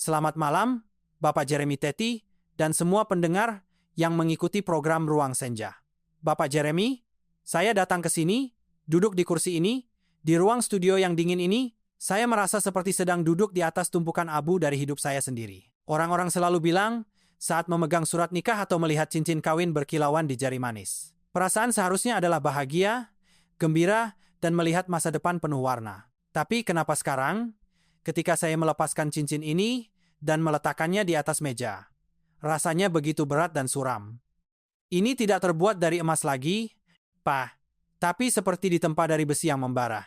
Selamat malam, Bapak Jeremy Teti, dan semua pendengar yang mengikuti program Ruang Senja. Bapak Jeremy, saya datang ke sini, duduk di kursi ini, di ruang studio yang dingin ini, saya merasa seperti sedang duduk di atas tumpukan abu dari hidup saya sendiri. Orang-orang selalu bilang, saat memegang surat nikah atau melihat cincin kawin berkilauan di jari manis. Perasaan seharusnya adalah bahagia, gembira, dan melihat masa depan penuh warna. Tapi kenapa sekarang, ketika saya melepaskan cincin ini dan meletakkannya di atas meja, rasanya begitu berat dan suram. Ini tidak terbuat dari emas lagi, Pak, tapi seperti ditempa dari besi yang membara.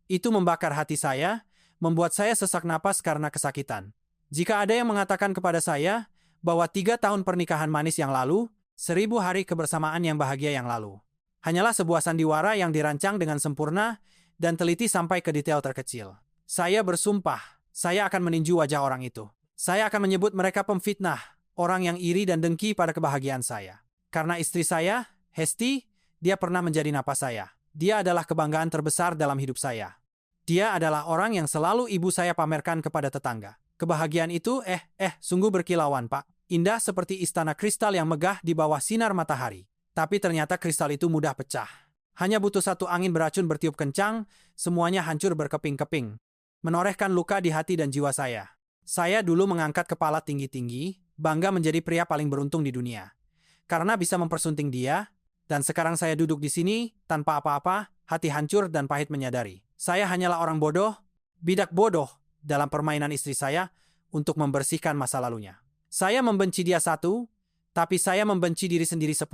Itu membakar hati saya, membuat saya sesak napas karena kesakitan. Jika ada yang mengatakan kepada saya bahwa 3 tahun pernikahan manis yang lalu, 1000 hari kebersamaan yang bahagia yang lalu, hanyalah sebuah sandiwara yang dirancang dengan sempurna dan teliti sampai ke detail terkecil. Saya bersumpah, saya akan meninju wajah orang itu. Saya akan menyebut mereka pemfitnah, orang yang iri dan dengki pada kebahagiaan saya. Karena istri saya, Hesti, dia pernah menjadi napas saya. Dia adalah kebanggaan terbesar dalam hidup saya. Dia adalah orang yang selalu ibu saya pamerkan kepada tetangga. Kebahagiaan itu, sungguh berkilauan, Pak. Indah seperti istana kristal yang megah di bawah sinar matahari. Tapi ternyata kristal itu mudah pecah. Hanya butuh satu angin beracun bertiup kencang, semuanya hancur berkeping-keping. Menorehkan luka di hati dan jiwa saya. Saya dulu mengangkat kepala tinggi-tinggi, bangga menjadi pria paling beruntung di dunia. Karena bisa mempersunting dia, dan sekarang saya duduk di sini, tanpa apa-apa, hati hancur dan pahit menyadari. Saya hanyalah orang bodoh, bidak bodoh, dalam permainan istri saya, untuk membersihkan masa lalunya. Saya membenci dia 1, tapi saya membenci diri sendiri 10,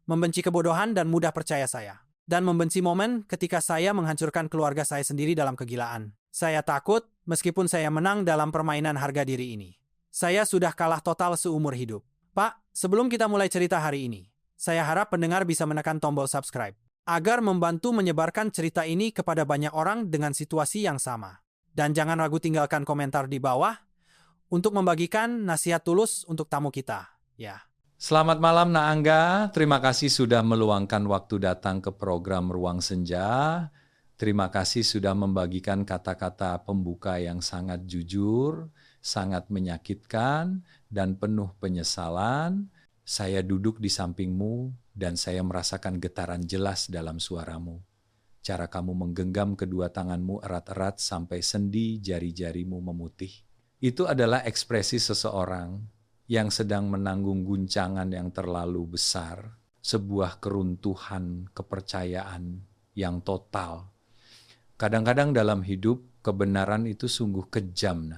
membenci kebodohan dan mudah percaya saya. Dan membenci momen ketika saya menghancurkan keluarga saya sendiri dalam kegilaan. Saya takut, meskipun saya menang dalam permainan harga diri ini. Saya sudah kalah total seumur hidup. Pak, sebelum kita mulai cerita hari ini, saya harap pendengar bisa menekan tombol subscribe, agar membantu menyebarkan cerita ini kepada banyak orang dengan situasi yang sama. Dan jangan ragu tinggalkan komentar di bawah, untuk membagikan nasihat tulus untuk tamu kita. Ya. Selamat malam Nak Angga, terima kasih sudah meluangkan waktu datang ke program Ruang Senja. Terima kasih sudah membagikan kata-kata pembuka yang sangat jujur, sangat menyakitkan, dan penuh penyesalan. Saya duduk di sampingmu dan saya merasakan getaran jelas dalam suaramu. Cara kamu menggenggam kedua tanganmu erat-erat sampai sendi jari-jarimu memutih. Itu adalah ekspresi seseorang yang sedang menanggung guncangan yang terlalu besar, sebuah keruntuhan kepercayaan yang total. Kadang-kadang dalam hidup, kebenaran itu sungguh kejam.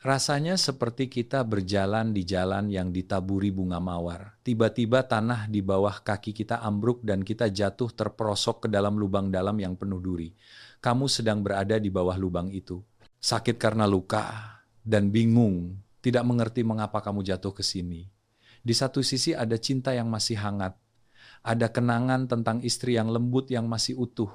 Rasanya seperti kita berjalan di jalan yang ditaburi bunga mawar. Tiba-tiba tanah di bawah kaki kita ambruk dan kita jatuh terperosok ke dalam lubang dalam yang penuh duri. Kamu sedang berada di bawah lubang itu. Sakit karena luka dan bingung. Tidak mengerti mengapa kamu jatuh ke sini. Di satu sisi ada cinta yang masih hangat. Ada kenangan tentang istri yang lembut yang masih utuh.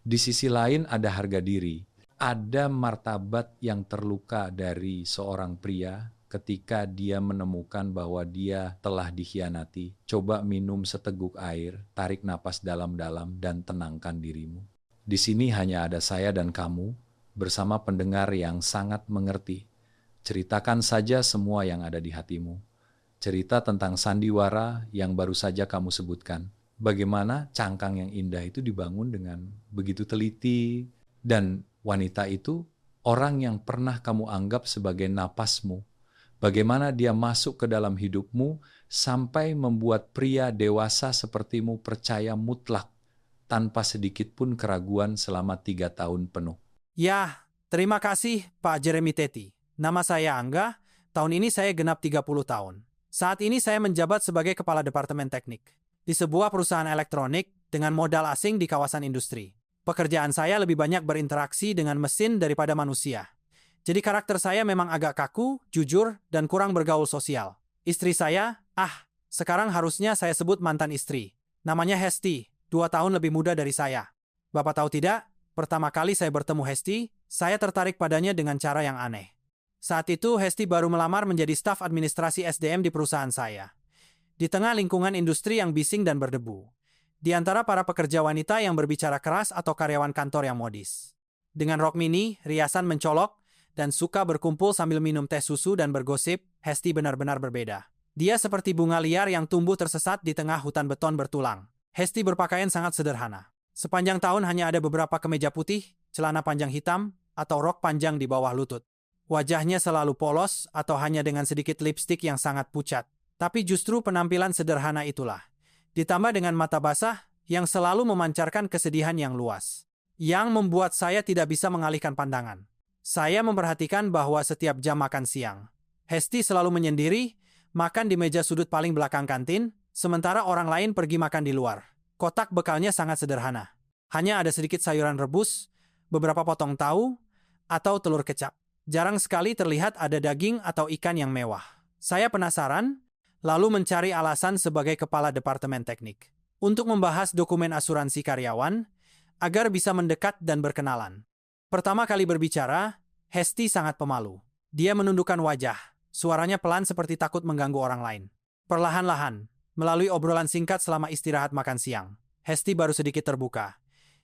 Di sisi lain ada harga diri. Ada martabat yang terluka dari seorang pria ketika dia menemukan bahwa dia telah dikhianati. Coba minum seteguk air, tarik napas dalam-dalam dan tenangkan dirimu. Di sini hanya ada saya dan kamu bersama pendengar yang sangat mengerti. Ceritakan saja semua yang ada di hatimu. Cerita tentang sandiwara yang baru saja kamu sebutkan. Bagaimana cangkang yang indah itu dibangun dengan begitu teliti. Dan wanita itu orang yang pernah kamu anggap sebagai napasmu. Bagaimana dia masuk ke dalam hidupmu sampai membuat pria dewasa sepertimu percaya mutlak tanpa sedikit pun keraguan selama 3 tahun penuh. Ya, terima kasih Pak Jeremy Teti. Nama saya Angga, tahun ini saya genap 30 tahun. Saat ini saya menjabat sebagai Kepala Departemen Teknik di sebuah perusahaan elektronik dengan modal asing di kawasan industri. Pekerjaan saya lebih banyak berinteraksi dengan mesin daripada manusia. Jadi karakter saya memang agak kaku, jujur, dan kurang bergaul sosial. Istri saya, sekarang harusnya saya sebut mantan istri. Namanya Hesti, 2 tahun lebih muda dari saya. Bapak tahu tidak, pertama kali saya bertemu Hesti, saya tertarik padanya dengan cara yang aneh. Saat itu, Hesti baru melamar menjadi staf administrasi SDM di perusahaan saya. Di tengah lingkungan industri yang bising dan berdebu. Di antara para pekerja wanita yang berbicara keras atau karyawan kantor yang modis. Dengan rok mini, riasan mencolok, dan suka berkumpul sambil minum teh susu dan bergosip, Hesti benar-benar berbeda. Dia seperti bunga liar yang tumbuh tersesat di tengah hutan beton bertulang. Hesti berpakaian sangat sederhana. Sepanjang tahun hanya ada beberapa kemeja putih, celana panjang hitam, atau rok panjang di bawah lutut. Wajahnya selalu polos atau hanya dengan sedikit lipstik yang sangat pucat. Tapi justru penampilan sederhana itulah, ditambah dengan mata basah yang selalu memancarkan kesedihan yang luas, yang membuat saya tidak bisa mengalihkan pandangan. Saya memperhatikan bahwa setiap jam makan siang, Hesti selalu menyendiri, makan di meja sudut paling belakang kantin, sementara orang lain pergi makan di luar. Kotak bekalnya sangat sederhana. Hanya ada sedikit sayuran rebus, beberapa potong tahu, atau telur kecap. Jarang sekali terlihat ada daging atau ikan yang mewah. Saya penasaran, lalu mencari alasan sebagai kepala departemen teknik untuk membahas dokumen asuransi karyawan agar bisa mendekat dan berkenalan. Pertama kali berbicara, Hesti sangat pemalu. Dia menundukkan wajah, suaranya pelan seperti takut mengganggu orang lain. Perlahan-lahan, melalui obrolan singkat selama istirahat makan siang, Hesti baru sedikit terbuka.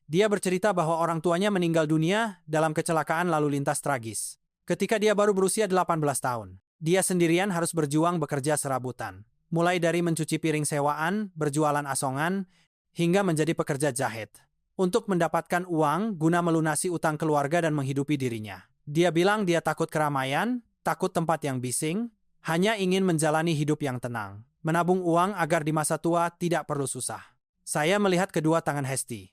Dia bercerita bahwa orang tuanya meninggal dunia dalam kecelakaan lalu lintas tragis. Ketika dia baru berusia 18 tahun, dia sendirian harus berjuang bekerja serabutan. Mulai dari mencuci piring sewaan, berjualan asongan, hingga menjadi pekerja jahit. Untuk mendapatkan uang guna melunasi utang keluarga dan menghidupi dirinya. Dia bilang dia takut keramaian, takut tempat yang bising, hanya ingin menjalani hidup yang tenang. Menabung uang agar di masa tua tidak perlu susah. Saya melihat kedua tangan Hesti.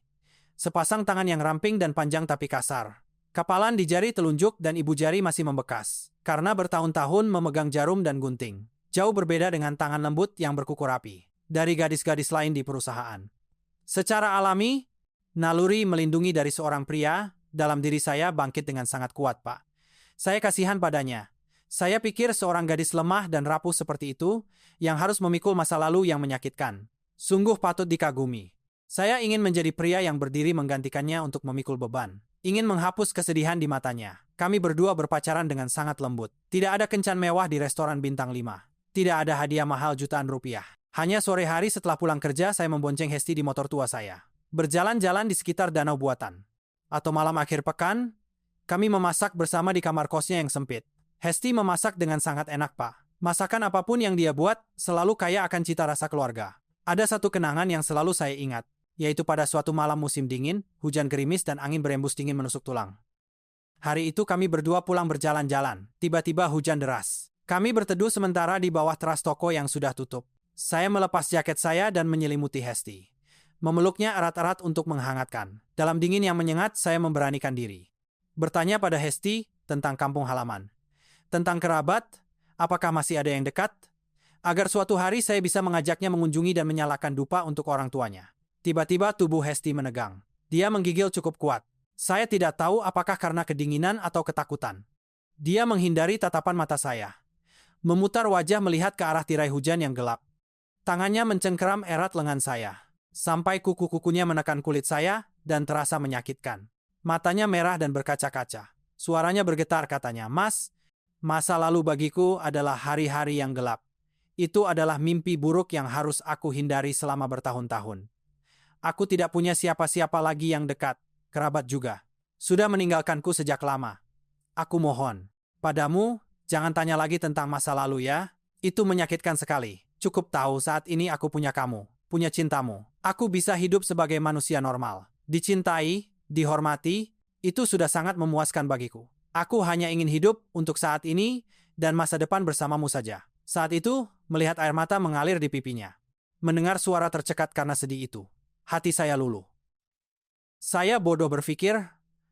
Sepasang tangan yang ramping dan panjang tapi kasar. Kapalan di jari telunjuk dan ibu jari masih membekas, karena bertahun-tahun memegang jarum dan gunting. Jauh berbeda dengan tangan lembut yang berkuku rapi dari gadis-gadis lain di perusahaan. Secara alami, naluri melindungi dari seorang pria dalam diri saya bangkit dengan sangat kuat, Pak. Saya kasihan padanya. Saya pikir seorang gadis lemah dan rapuh seperti itu, yang harus memikul masa lalu yang menyakitkan, sungguh patut dikagumi. Saya ingin menjadi pria yang berdiri menggantikannya untuk memikul beban. Ingin menghapus kesedihan di matanya. Kami berdua berpacaran dengan sangat lembut. Tidak ada kencan mewah di restoran bintang 5. Tidak ada hadiah mahal jutaan rupiah. Hanya sore hari setelah pulang kerja saya membonceng Hesti di motor tua saya. Berjalan-jalan di sekitar danau buatan. Atau malam akhir pekan, kami memasak bersama di kamar kosnya yang sempit. Hesti memasak dengan sangat enak, Pak. Masakan apapun yang dia buat selalu kaya akan cita rasa keluarga. Ada satu kenangan yang selalu saya ingat, yaitu pada suatu malam musim dingin, hujan gerimis dan angin berembus dingin menusuk tulang. Hari itu kami berdua pulang berjalan-jalan. Tiba-tiba hujan deras. Kami berteduh sementara di bawah teras toko yang sudah tutup. Saya melepas jaket saya dan menyelimuti Hesti. Memeluknya erat-erat untuk menghangatkan. Dalam dingin yang menyengat, saya memberanikan diri. Bertanya pada Hesti tentang kampung halaman. Tentang kerabat, apakah masih ada yang dekat? Agar suatu hari saya bisa mengajaknya mengunjungi dan menyalakan dupa untuk orang tuanya. Tiba-tiba tubuh Hesti menegang. Dia menggigil cukup kuat. Saya tidak tahu apakah karena kedinginan atau ketakutan. Dia menghindari tatapan mata saya. Memutar wajah melihat ke arah tirai hujan yang gelap. Tangannya mencengkeram erat lengan saya, sampai kuku-kukunya menekan kulit saya dan terasa menyakitkan. Matanya merah dan berkaca-kaca. Suaranya bergetar katanya, "Mas, masa lalu bagiku adalah hari-hari yang gelap. Itu adalah mimpi buruk yang harus aku hindari selama bertahun-tahun. Aku tidak punya siapa-siapa lagi yang dekat, kerabat juga. Sudah meninggalkanku sejak lama. Aku mohon, padamu, jangan tanya lagi tentang masa lalu ya. Itu menyakitkan sekali. Cukup tahu saat ini aku punya kamu, punya cintamu. Aku bisa hidup sebagai manusia normal. Dicintai, dihormati, itu sudah sangat memuaskan bagiku. Aku hanya ingin hidup untuk saat ini dan masa depan bersamamu saja." Saat itu, melihat air mata mengalir di pipinya. Mendengar suara tercekat karena sedih itu, hati saya luluh. Saya bodoh berpikir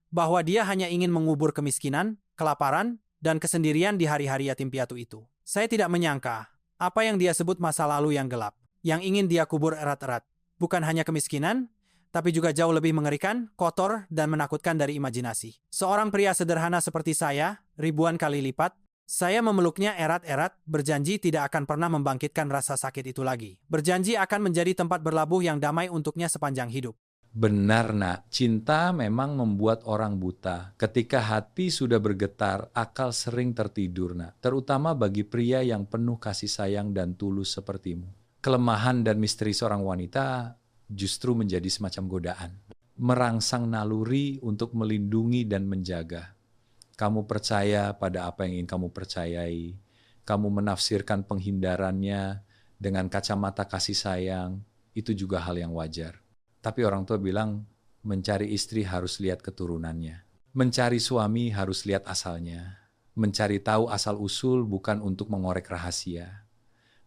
bahwa dia hanya ingin mengubur kemiskinan, kelaparan, dan kesendirian di hari-hari yatim piatu itu. Saya tidak menyangka apa yang dia sebut masa lalu yang gelap, yang ingin dia kubur erat-erat. Bukan hanya kemiskinan, tapi juga jauh lebih mengerikan, kotor, dan menakutkan dari imajinasi. Seorang pria sederhana seperti saya, ribuan kali lipat, saya memeluknya erat-erat, berjanji tidak akan pernah membangkitkan rasa sakit itu lagi. Berjanji akan menjadi tempat berlabuh yang damai untuknya sepanjang hidup. Benar, Nak. Cinta memang membuat orang buta. Ketika hati sudah bergetar, akal sering tertidur, Nak. Terutama bagi pria yang penuh kasih sayang dan tulus sepertimu. Kelemahan dan misteri seorang wanita justru menjadi semacam godaan. Merangsang naluri untuk melindungi dan menjaga. Kamu percaya pada apa yang ingin kamu percayai. Kamu menafsirkan penghindarannya dengan kacamata kasih sayang. Itu juga hal yang wajar. Tapi orang tua bilang, mencari istri harus lihat keturunannya. Mencari suami harus lihat asalnya. Mencari tahu asal-usul bukan untuk mengorek rahasia,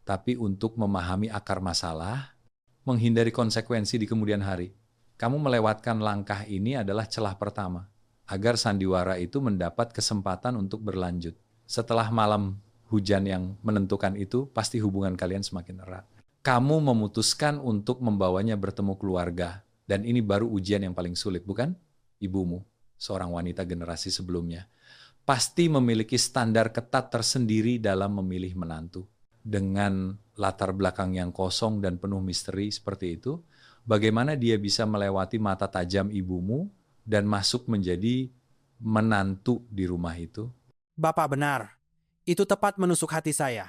tapi untuk memahami akar masalah, menghindari konsekuensi di kemudian hari. Kamu melewatkan langkah ini adalah celah pertama, agar sandiwara itu mendapat kesempatan untuk berlanjut. Setelah malam hujan yang menentukan itu, pasti hubungan kalian semakin erat. Kamu memutuskan untuk membawanya bertemu keluarga, dan ini baru ujian yang paling sulit, bukan? Ibumu, seorang wanita generasi sebelumnya, pasti memiliki standar ketat tersendiri dalam memilih menantu. Dengan latar belakang yang kosong dan penuh misteri seperti itu, bagaimana dia bisa melewati mata tajam ibumu dan masuk menjadi menantu di rumah itu? Bapak benar. Itu tepat menusuk hati saya.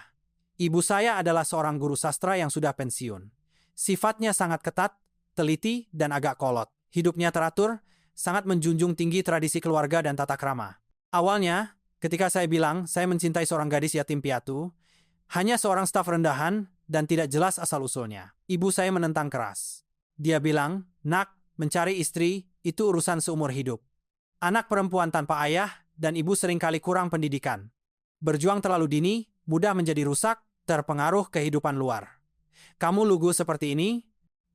Ibu saya adalah seorang guru sastra yang sudah pensiun. Sifatnya sangat ketat, teliti, dan agak kolot. Hidupnya teratur, sangat menjunjung tinggi tradisi keluarga dan tata krama. Awalnya, ketika saya bilang saya mencintai seorang gadis yatim piatu, hanya seorang staf rendahan dan tidak jelas asal-usulnya, ibu saya menentang keras. Dia bilang, "Nak, mencari istri itu urusan seumur hidup. Anak perempuan tanpa ayah dan ibu seringkali kurang pendidikan. Berjuang terlalu dini, mudah menjadi rusak, terpengaruh kehidupan luar. Kamu lugu seperti ini,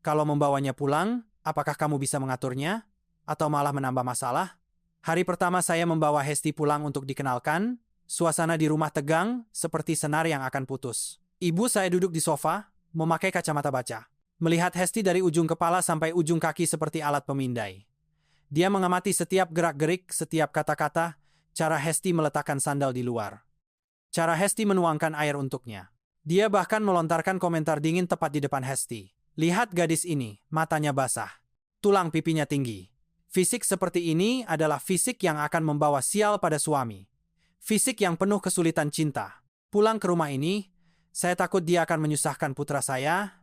kalau membawanya pulang, apakah kamu bisa mengaturnya? Atau malah menambah masalah?" Hari pertama saya membawa Hesti pulang untuk dikenalkan, suasana di rumah tegang seperti senar yang akan putus. Ibu saya duduk di sofa, memakai kacamata baca. Melihat Hesti dari ujung kepala sampai ujung kaki seperti alat pemindai. Dia mengamati setiap gerak-gerik, setiap kata-kata, cara Hesti meletakkan sandal di luar. Cara Hesti menuangkan air untuknya. Dia bahkan melontarkan komentar dingin tepat di depan Hesti. "Lihat gadis ini, matanya basah. Tulang pipinya tinggi. Fisik seperti ini adalah fisik yang akan membawa sial pada suami. Fisik yang penuh kesulitan cinta. Pulang ke rumah ini, saya takut dia akan menyusahkan putra saya."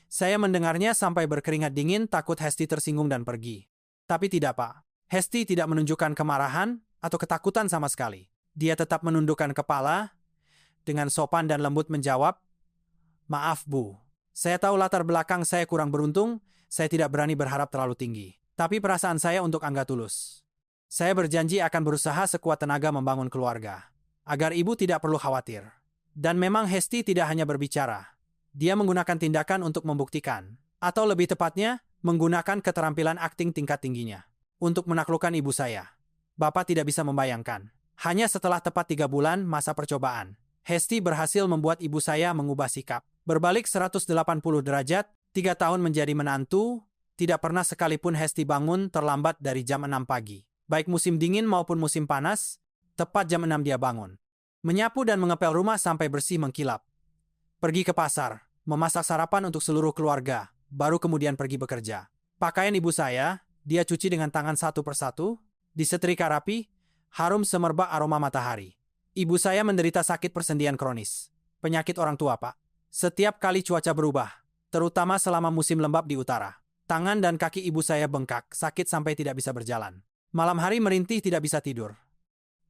Saya mendengarnya sampai berkeringat dingin, takut Hesti tersinggung dan pergi. Tapi tidak, Pak. Hesti tidak menunjukkan kemarahan atau ketakutan sama sekali. Dia tetap menundukkan kepala, dengan sopan dan lembut menjawab, "Maaf, Bu. Saya tahu latar belakang saya kurang beruntung, saya tidak berani berharap terlalu tinggi. Tapi perasaan saya untuk Angga tulus. Saya berjanji akan berusaha sekuat tenaga membangun keluarga, agar ibu tidak perlu khawatir." Dan memang Hesti tidak hanya berbicara. Dia menggunakan tindakan untuk membuktikan, atau lebih tepatnya, menggunakan keterampilan akting tingkat tingginya untuk menaklukkan ibu saya. Bapak tidak bisa membayangkan. Hanya setelah tepat 3 bulan masa percobaan, Hesti berhasil membuat ibu saya mengubah sikap. Berbalik 180 derajat, 3 tahun menjadi menantu, tidak pernah sekalipun Hesti bangun terlambat dari jam 6 pagi. Baik musim dingin maupun musim panas, tepat jam 6 dia bangun. Menyapu dan mengepel rumah sampai bersih mengkilap. Pergi ke pasar, memasak sarapan untuk seluruh keluarga, baru kemudian pergi bekerja. Pakaian ibu saya, dia cuci dengan tangan satu persatu, disetrika rapi, harum semerbak aroma matahari. Ibu saya menderita sakit persendian kronis. Penyakit orang tua, Pak. Setiap kali cuaca berubah, terutama selama musim lembab di utara, tangan dan kaki ibu saya bengkak, sakit sampai tidak bisa berjalan. Malam hari merintih tidak bisa tidur.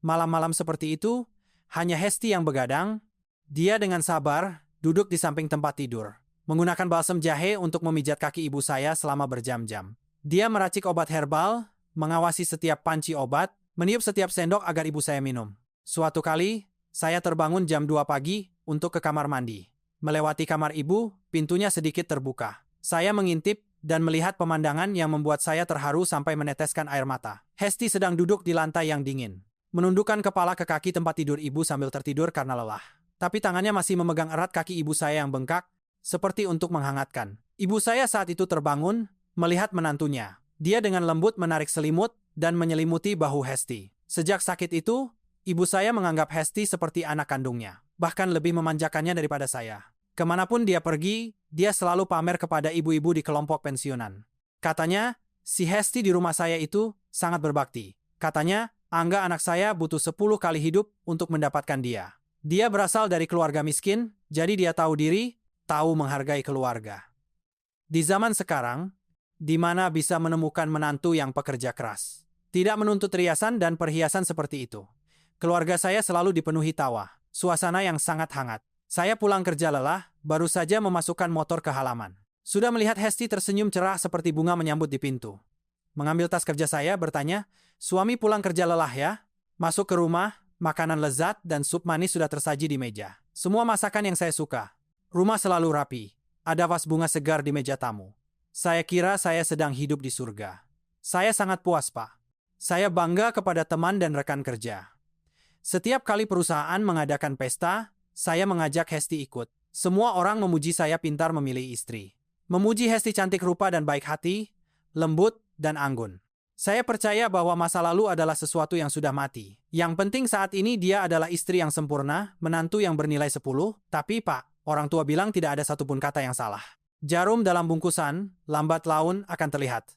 Malam-malam seperti itu, hanya Hesti yang begadang. Dia dengan sabar duduk di samping tempat tidur, menggunakan balsam jahe untuk memijat kaki ibu saya selama berjam-jam. Dia meracik obat herbal, mengawasi setiap panci obat, meniup setiap sendok agar ibu saya minum. Suatu kali, saya terbangun jam 2 pagi untuk ke kamar mandi. Melewati kamar ibu, pintunya sedikit terbuka. Saya mengintip dan melihat pemandangan yang membuat saya terharu sampai meneteskan air mata. Hesti sedang duduk di lantai yang dingin, menundukkan kepala ke kaki tempat tidur ibu sambil tertidur karena lelah. Tapi tangannya masih memegang erat kaki ibu saya yang bengkak, seperti untuk menghangatkan. Ibu saya saat itu terbangun, melihat menantunya. Dia dengan lembut menarik selimut dan menyelimuti bahu Hesti. Sejak sakit itu, ibu saya menganggap Hesti seperti anak kandungnya, bahkan lebih memanjakannya daripada saya. Kemanapun dia pergi, dia selalu pamer kepada ibu-ibu di kelompok pensiunan. Katanya, si Hesti di rumah saya itu sangat berbakti. Katanya, Angga anak saya butuh 10 kali hidup untuk mendapatkan dia. Dia berasal dari keluarga miskin, jadi dia tahu diri, tahu menghargai keluarga. Di zaman sekarang, di mana bisa menemukan menantu yang pekerja keras, tidak menuntut riasan dan perhiasan seperti itu. Keluarga saya selalu dipenuhi tawa, suasana yang sangat hangat. Saya pulang kerja lelah, baru saja memasukkan motor ke halaman. Sudah melihat Hesti tersenyum cerah seperti bunga menyambut di pintu. Mengambil tas kerja saya, bertanya, "Suami pulang kerja lelah ya?" Masuk ke rumah, makanan lezat dan sup manis sudah tersaji di meja. Semua masakan yang saya suka. Rumah selalu rapi. Ada vas bunga segar di meja tamu. Saya kira saya sedang hidup di surga. Saya sangat puas, Pak. Saya bangga kepada teman dan rekan kerja. Setiap kali perusahaan mengadakan pesta, saya mengajak Hesti ikut. Semua orang memuji saya pintar memilih istri. Memuji Hesti cantik rupa dan baik hati, lembut dan anggun. Saya percaya bahwa masa lalu adalah sesuatu yang sudah mati. Yang penting saat ini dia adalah istri yang sempurna, menantu yang bernilai 10, tapi Pak, orang tua bilang tidak ada satupun kata yang salah. Jarum dalam bungkusan, lambat laun akan terlihat.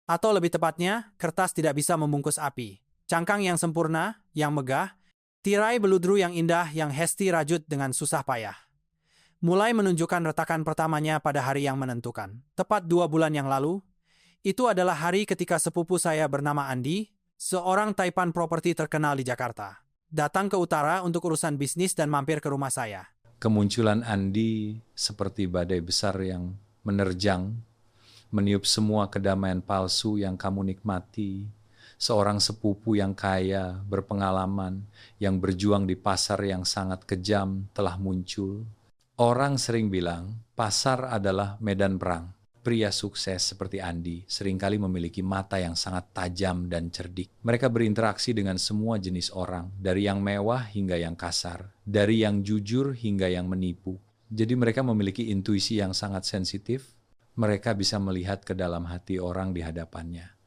Atau lebih tepatnya, kertas tidak bisa membungkus api. Cangkang yang sempurna, yang megah, tirai beludru yang indah yang Hesti rajut dengan susah payah. Mulai menunjukkan retakan pertamanya pada hari yang menentukan. Tepat 2 bulan yang lalu, itu adalah hari ketika sepupu saya bernama Andi, seorang taipan properti terkenal di Jakarta, datang ke utara untuk urusan bisnis dan mampir ke rumah saya. Kemunculan Andi seperti badai besar yang menerjang, meniup semua kedamaian palsu yang kamu nikmati. Seorang sepupu yang kaya, berpengalaman, yang berjuang di pasar yang sangat kejam telah muncul. Orang sering bilang, pasar adalah medan perang. Pria sukses seperti Andi seringkali memiliki mata yang sangat tajam dan cerdik. Mereka berinteraksi dengan semua jenis orang, dari yang mewah hingga yang kasar, dari yang jujur hingga yang menipu. Jadi mereka memiliki intuisi yang sangat sensitif. Mereka bisa melihat ke dalam hati orang di hadapannya.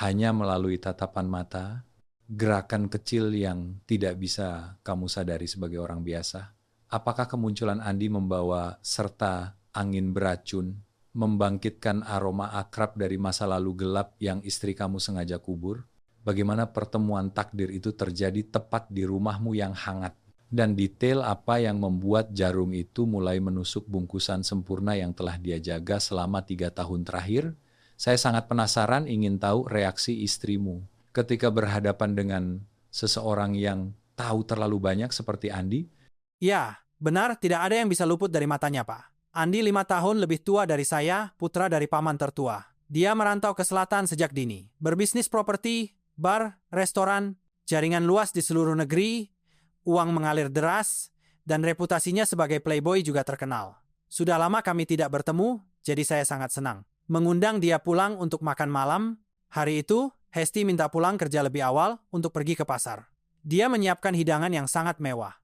Hanya melalui tatapan mata, gerakan kecil yang tidak bisa kamu sadari sebagai orang biasa. Apakah kemunculan Andi membawa serta angin beracun, membangkitkan aroma akrab dari masa lalu gelap yang istri kamu sengaja kubur? Bagaimana pertemuan takdir itu terjadi tepat di rumahmu yang hangat? Dan detail apa yang membuat jarum itu mulai menusuk bungkusan sempurna yang telah dia jaga selama 3 tahun terakhir? Saya sangat penasaran ingin tahu reaksi istrimu ketika berhadapan dengan seseorang yang tahu terlalu banyak seperti Andi. Ya, benar, tidak ada yang bisa luput dari matanya, Pak. Andi 5 tahun lebih tua dari saya, putra dari paman tertua. Dia merantau ke selatan sejak dini. Berbisnis properti, bar, restoran, jaringan luas di seluruh negeri, uang mengalir deras, dan reputasinya sebagai playboy juga terkenal. Sudah lama kami tidak bertemu, jadi saya sangat senang mengundang dia pulang untuk makan malam. Hari itu, Hesti minta pulang kerja lebih awal untuk pergi ke pasar. Dia menyiapkan hidangan yang sangat mewah.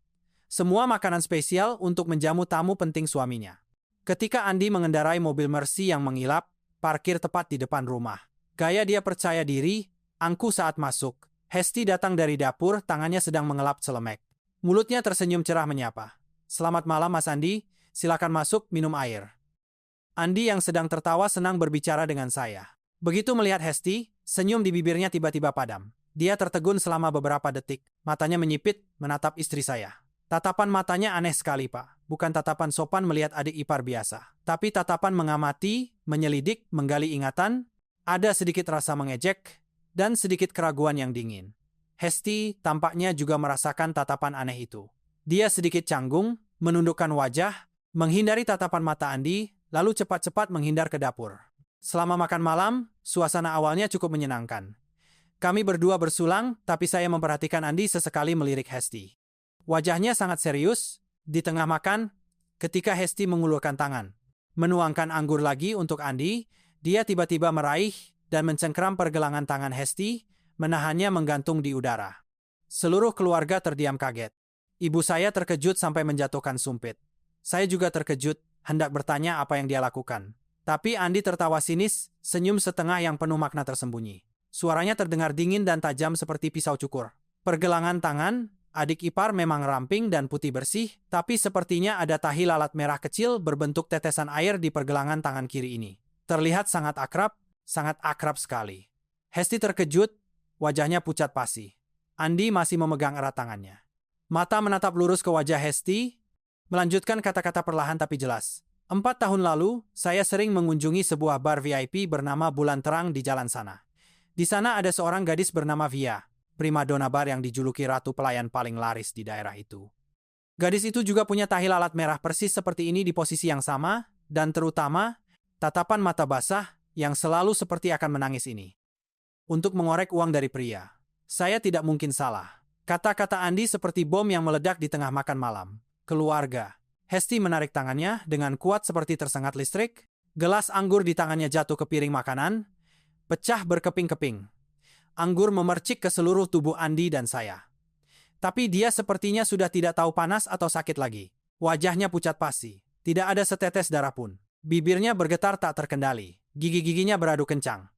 Semua makanan spesial untuk menjamu tamu penting suaminya. Ketika Andi mengendarai mobil Mercy yang mengilap, parkir tepat di depan rumah. Gaya dia percaya diri, angkuh saat masuk. Hesti datang dari dapur, tangannya sedang mengelap celemek. Mulutnya tersenyum cerah menyapa. "Selamat malam, Mas Andi. Silakan masuk, minum air." Andi yang sedang tertawa senang berbicara dengan saya. Begitu melihat Hesti, senyum di bibirnya tiba-tiba padam. Dia tertegun selama beberapa detik. Matanya menyipit, menatap istri saya. Tatapan matanya aneh sekali, Pak. Bukan tatapan sopan melihat adik ipar biasa. Tapi tatapan mengamati, menyelidik, menggali ingatan. Ada sedikit rasa mengejek, dan sedikit keraguan yang dingin. Hesti tampaknya juga merasakan tatapan aneh itu. Dia sedikit canggung, menundukkan wajah, menghindari tatapan mata Andi, lalu cepat-cepat menghindar ke dapur. Selama makan malam, suasana awalnya cukup menyenangkan. Kami berdua bersulang, tapi saya memperhatikan Andi sesekali melirik Hesti. Wajahnya sangat serius. Di tengah makan, ketika Hesti mengulurkan tangan, menuangkan anggur lagi untuk Andi, dia tiba-tiba meraih dan mencengkeram pergelangan tangan Hesti, menahannya menggantung di udara. Seluruh keluarga terdiam kaget. Ibu saya terkejut sampai menjatuhkan sumpit. Saya juga terkejut, hendak bertanya apa yang dia lakukan. Tapi Andi tertawa sinis, senyum setengah yang penuh makna tersembunyi. Suaranya terdengar dingin dan tajam seperti pisau cukur. Pergelangan tangan, adik ipar memang ramping dan putih bersih, tapi sepertinya ada tahi lalat merah kecil berbentuk tetesan air di pergelangan tangan kiri ini. Terlihat sangat akrab sekali. Hesti terkejut, wajahnya pucat pasi. Andi masih memegang erat tangannya. Mata menatap lurus ke wajah Hesti, melanjutkan kata-kata perlahan tapi jelas. 4 tahun lalu, saya sering mengunjungi sebuah bar VIP bernama Bulan Terang di jalan sana. Di sana ada seorang gadis bernama Via. primadona bar yang dijuluki ratu pelayan paling laris di daerah itu. Gadis itu juga punya tahi lalat merah persis seperti ini di posisi yang sama, dan terutama, tatapan mata basah yang selalu seperti akan menangis ini. Untuk mengorek uang dari pria, saya tidak mungkin salah. Kata-kata Andi seperti bom yang meledak di tengah makan malam. Keluarga. Hesti menarik tangannya dengan kuat seperti tersengat listrik. Gelas anggur di tangannya jatuh ke piring makanan, pecah berkeping-keping. Anggur memercik ke seluruh tubuh Andi dan saya. Tapi dia sepertinya sudah tidak tahu panas atau sakit lagi. Wajahnya pucat pasi. Tidak ada setetes darah pun. Bibirnya bergetar tak terkendali. Gigi-giginya beradu kencang.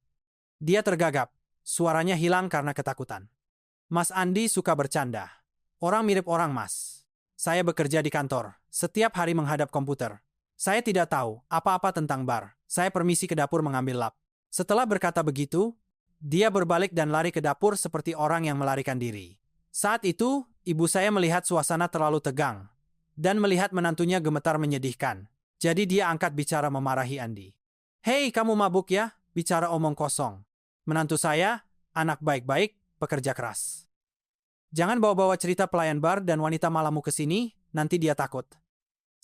Dia tergagap. Suaranya hilang karena ketakutan. Mas Andi suka bercanda. Orang mirip orang, Mas. Saya bekerja di kantor. Setiap hari menghadap komputer. Saya tidak tahu apa-apa tentang bar. Saya permisi ke dapur mengambil lap. Setelah berkata begitu, dia berbalik dan lari ke dapur seperti orang yang melarikan diri. Saat itu, ibu saya melihat suasana terlalu tegang dan melihat menantunya gemetar menyedihkan. Jadi dia angkat bicara memarahi Andi. "Hei, kamu mabuk ya? Bicara omong kosong. Menantu saya, anak baik-baik, pekerja keras. Jangan bawa-bawa cerita pelayan bar dan wanita malammu ke sini, nanti dia takut."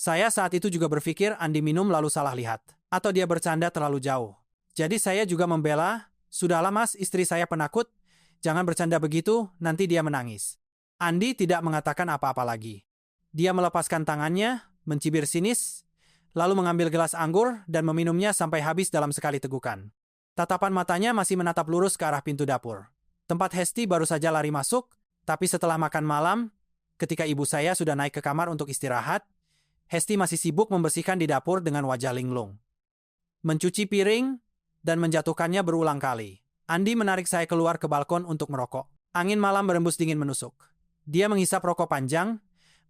Saya saat itu juga berpikir Andi minum lalu salah lihat. Atau dia bercanda terlalu jauh. Jadi saya juga membela, "Sudahlah mas, istri saya penakut. Jangan bercanda begitu, nanti dia menangis." Andi tidak mengatakan apa-apa lagi. Dia melepaskan tangannya, mencibir sinis, lalu mengambil gelas anggur dan meminumnya sampai habis dalam sekali tegukan. Tatapan matanya masih menatap lurus ke arah pintu dapur. Tempat Hesti baru saja lari masuk, tapi setelah makan malam, ketika ibu saya sudah naik ke kamar untuk istirahat, Hesti masih sibuk membersihkan di dapur dengan wajah linglung. Mencuci piring dan menjatuhkannya berulang kali. Andi menarik saya keluar ke balkon untuk merokok. Angin malam berembus dingin menusuk. Dia menghisap rokok panjang,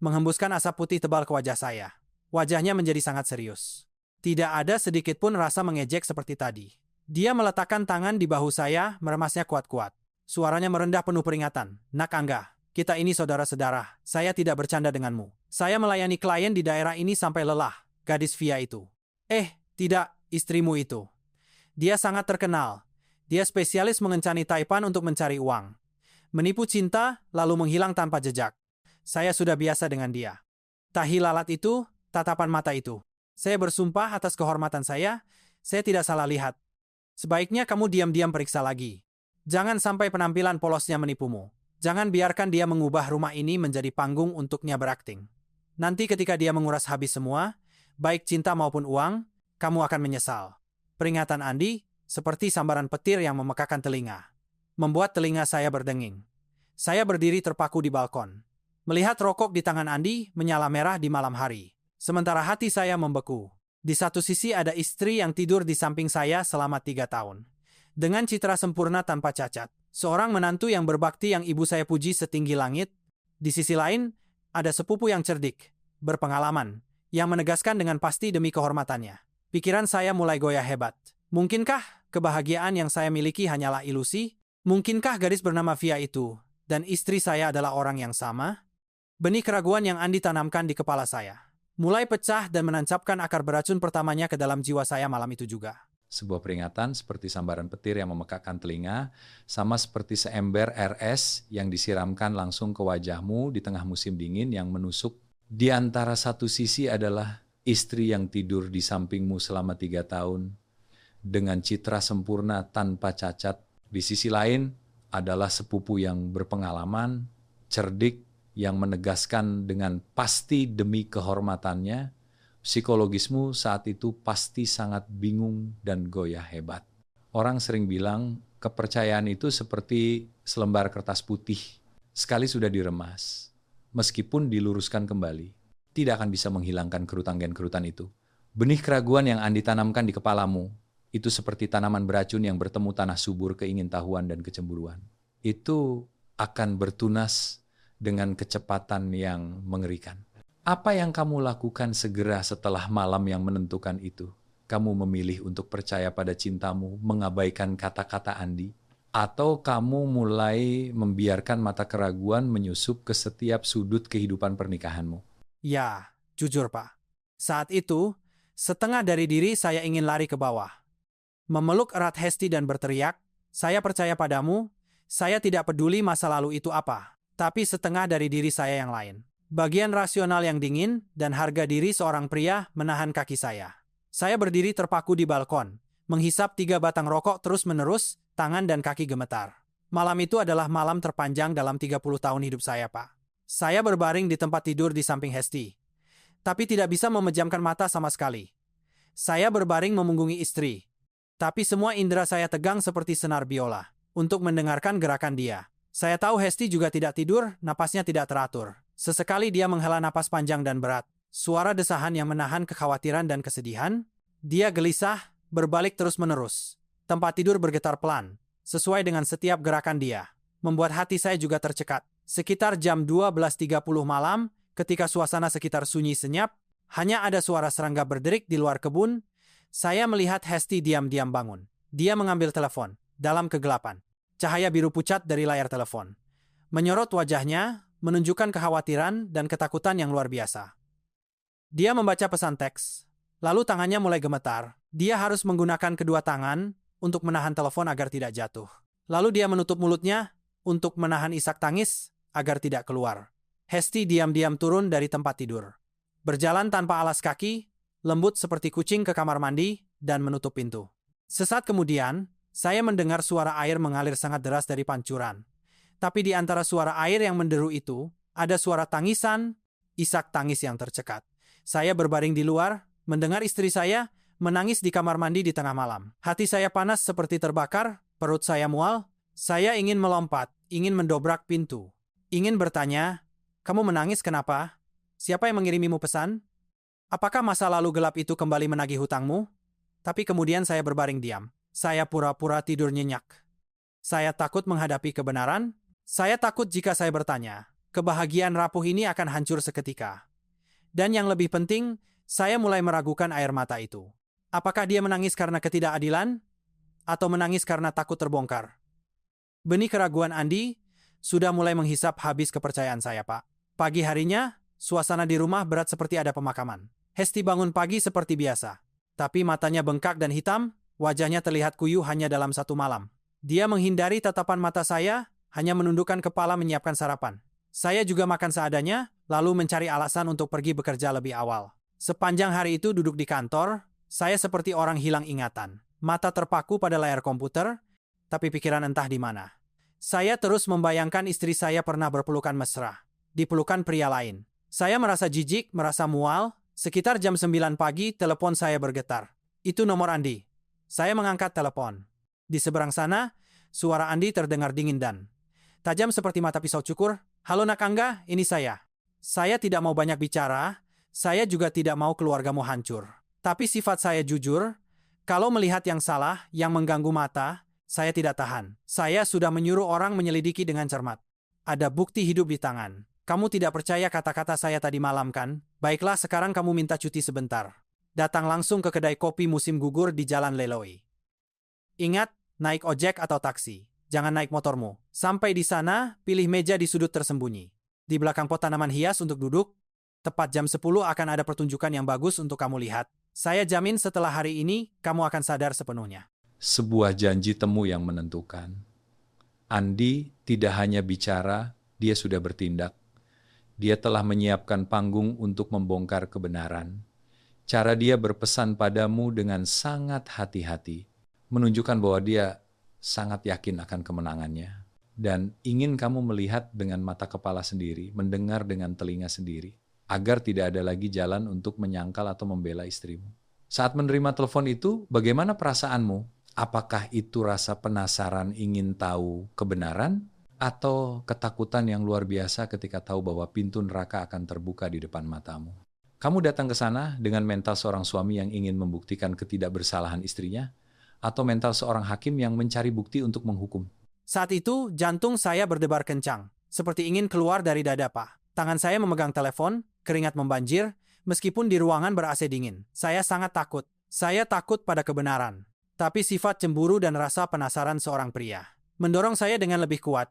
menghembuskan asap putih tebal ke wajah saya. Wajahnya menjadi sangat serius. Tidak ada sedikit pun rasa mengejek seperti tadi. Dia meletakkan tangan di bahu saya, meremasnya kuat-kuat. Suaranya merendah penuh peringatan. "Nak Angga, kita ini saudara-saudara. Saya tidak bercanda denganmu. Saya melayani klien di daerah ini sampai lelah. Gadis Via itu." Tidak, istrimu itu. Dia sangat terkenal. Dia spesialis mengencani Taipan untuk mencari uang. Menipu cinta, lalu menghilang tanpa jejak. Saya sudah biasa dengan dia. Tahi lalat itu, tatapan mata itu. Saya bersumpah atas kehormatan saya tidak salah lihat. Sebaiknya kamu diam-diam periksa lagi. Jangan sampai penampilan polosnya menipumu. Jangan biarkan dia mengubah rumah ini menjadi panggung untuknya berakting. Nanti ketika dia menguras habis semua, baik cinta maupun uang, kamu akan menyesal. Peringatan Andi, seperti sambaran petir yang memekakan telinga. Membuat telinga saya berdenging. Saya berdiri terpaku di balkon. Melihat rokok di tangan Andi menyala merah di malam hari. Sementara hati saya membeku. Di satu sisi ada istri yang tidur di samping saya selama 3 tahun. Dengan citra sempurna tanpa cacat. Seorang menantu yang berbakti yang ibu saya puji setinggi langit. Di sisi lain, ada sepupu yang cerdik, berpengalaman, yang menegaskan dengan pasti demi kehormatannya. Pikiran saya mulai goyah hebat. Mungkinkah kebahagiaan yang saya miliki hanyalah ilusi? Mungkinkah gadis bernama Via itu dan istri saya adalah orang yang sama? Benih keraguan yang Andi tanamkan di kepala saya mulai pecah dan menancapkan akar beracun pertamanya ke dalam jiwa saya malam itu juga. Sebuah peringatan seperti sambaran petir yang memekakkan telinga, sama seperti seember RS yang disiramkan langsung ke wajahmu di tengah musim dingin yang menusuk. Di antara satu sisi adalah istri yang tidur di sampingmu selama 3 tahun dengan citra sempurna tanpa cacat. Di sisi lain adalah sepupu yang berpengalaman, cerdik, yang menegaskan dengan pasti demi kehormatannya. Psikologismu saat itu pasti sangat bingung dan goyah hebat. Orang sering bilang kepercayaan itu seperti selembar kertas putih. Sekali sudah diremas, meskipun diluruskan kembali, tidak akan bisa menghilangkan kerutan-kerutan itu. Benih keraguan yang Andi tanamkan di kepalamu, itu seperti tanaman beracun yang bertemu tanah subur keingintahuan dan kecemburuan. Itu akan bertunas dengan kecepatan yang mengerikan. Apa yang kamu lakukan segera setelah malam yang menentukan itu? Kamu memilih untuk percaya pada cintamu, mengabaikan kata-kata Andi? Atau kamu mulai membiarkan mata keraguan menyusup ke setiap sudut kehidupan pernikahanmu? Ya, jujur Pak. Saat itu, setengah dari diri saya ingin lari ke bawah. Memeluk erat Hesti dan berteriak, "Saya percaya padamu, Saya tidak peduli masa lalu itu apa, tapi setengah dari diri saya yang lain. Bagian rasional yang dingin dan harga diri seorang pria menahan kaki saya. Saya berdiri terpaku di balkon, menghisap 3 batang rokok terus-menerus, tangan dan kaki gemetar. Malam itu adalah malam terpanjang dalam 30 tahun hidup saya, Pak. Saya berbaring di tempat tidur di samping Hesti, tapi tidak bisa memejamkan mata sama sekali. Saya berbaring memunggungi istri, tapi semua indera saya tegang seperti senar biola untuk mendengarkan gerakan dia. Saya tahu Hesti juga tidak tidur, napasnya tidak teratur. Sesekali dia menghela napas panjang dan berat. Suara desahan yang menahan kekhawatiran dan kesedihan. Dia gelisah, berbalik terus-menerus. Tempat tidur bergetar pelan, sesuai dengan setiap gerakan dia. Membuat hati saya juga tercekat. Sekitar jam 12.30 malam, ketika suasana sekitar sunyi senyap, hanya ada suara serangga berderik di luar kebun, saya melihat Hesti diam-diam bangun. Dia mengambil telepon, dalam kegelapan. Cahaya biru pucat dari layar telepon menyorot wajahnya, menunjukkan kekhawatiran dan ketakutan yang luar biasa. Dia membaca pesan teks, lalu tangannya mulai gemetar. Dia harus menggunakan kedua tangan untuk menahan telepon agar tidak jatuh. Lalu dia menutup mulutnya untuk menahan isak tangis agar tidak keluar. Hesti diam-diam turun dari tempat tidur. Berjalan tanpa alas kaki, lembut seperti kucing ke kamar mandi, dan menutup pintu. Sesaat kemudian, saya mendengar suara air mengalir sangat deras dari pancuran. Tapi di antara suara air yang menderu itu, ada suara tangisan, isak tangis yang tercekat. Saya berbaring di luar, mendengar istri saya menangis di kamar mandi di tengah malam. Hati saya panas seperti terbakar, perut saya mual. Saya ingin melompat, ingin mendobrak pintu. Ingin bertanya, "Kamu menangis kenapa? Siapa yang mengirimimu pesan? Apakah masa lalu gelap itu kembali menagih hutangmu?" Tapi kemudian saya berbaring diam. Saya pura-pura tidur nyenyak. Saya takut menghadapi kebenaran. Saya takut jika saya bertanya, kebahagiaan rapuh ini akan hancur seketika. Dan yang lebih penting, saya mulai meragukan air mata itu. Apakah dia menangis karena ketidakadilan? Atau menangis karena takut terbongkar? Benih keraguan Andi sudah mulai menghisap habis kepercayaan saya, Pak. Pagi harinya, suasana di rumah berat seperti ada pemakaman. Hesti bangun pagi seperti biasa. Tapi matanya bengkak dan hitam, wajahnya terlihat kuyuh hanya dalam satu malam. Dia menghindari tatapan mata saya, hanya menundukkan kepala menyiapkan sarapan. Saya juga makan seadanya, lalu mencari alasan untuk pergi bekerja lebih awal. Sepanjang hari itu duduk di kantor, saya seperti orang hilang ingatan. Mata terpaku pada layar komputer, tapi pikiran entah di mana. Saya terus membayangkan istri saya pernah berpelukan mesra, di pelukan pria lain. Saya merasa jijik, merasa mual. Sekitar jam 9 pagi, telepon saya bergetar. Itu nomor Andi. Saya mengangkat telepon. Di seberang sana, suara Andi terdengar dingin dan tajam seperti mata pisau cukur. "Halo Nak Angga, ini saya. Saya tidak mau banyak bicara, saya juga tidak mau keluargamu hancur. Tapi sifat saya jujur, kalau melihat yang salah, yang mengganggu mata, saya tidak tahan. Saya sudah menyuruh orang menyelidiki dengan cermat. Ada bukti hidup di tangan. Kamu tidak percaya kata-kata saya tadi malam kan? Baiklah, sekarang kamu minta cuti sebentar. Datang langsung ke kedai kopi musim gugur di Jalan Leloy. Ingat, naik ojek atau taksi. Jangan naik motormu. Sampai di sana, pilih meja di sudut tersembunyi. Di belakang pot tanaman hias untuk duduk. Tepat jam 10 akan ada pertunjukan yang bagus untuk kamu lihat. Saya jamin setelah hari ini, kamu akan sadar sepenuhnya." Sebuah janji temu yang menentukan. Andi tidak hanya bicara, dia sudah bertindak. Dia telah menyiapkan panggung untuk membongkar kebenaran. Cara dia berpesan padamu dengan sangat hati-hati, menunjukkan bahwa dia sangat yakin akan kemenangannya. Dan ingin kamu melihat dengan mata kepala sendiri, mendengar dengan telinga sendiri, agar tidak ada lagi jalan untuk menyangkal atau membela istrimu. Saat menerima telepon itu, bagaimana perasaanmu? Apakah itu rasa penasaran ingin tahu kebenaran? Atau ketakutan yang luar biasa ketika tahu bahwa pintu neraka akan terbuka di depan matamu? Kamu datang ke sana dengan mental seorang suami yang ingin membuktikan ketidakbersalahan istrinya? Atau mental seorang hakim yang mencari bukti untuk menghukum? Saat itu, jantung saya berdebar kencang, seperti ingin keluar dari dada, Pak. Tangan saya memegang telepon, keringat membanjir, meskipun di ruangan ber-AC dingin. Saya sangat takut. Saya takut pada kebenaran. Tapi sifat cemburu dan rasa penasaran seorang pria mendorong saya dengan lebih kuat.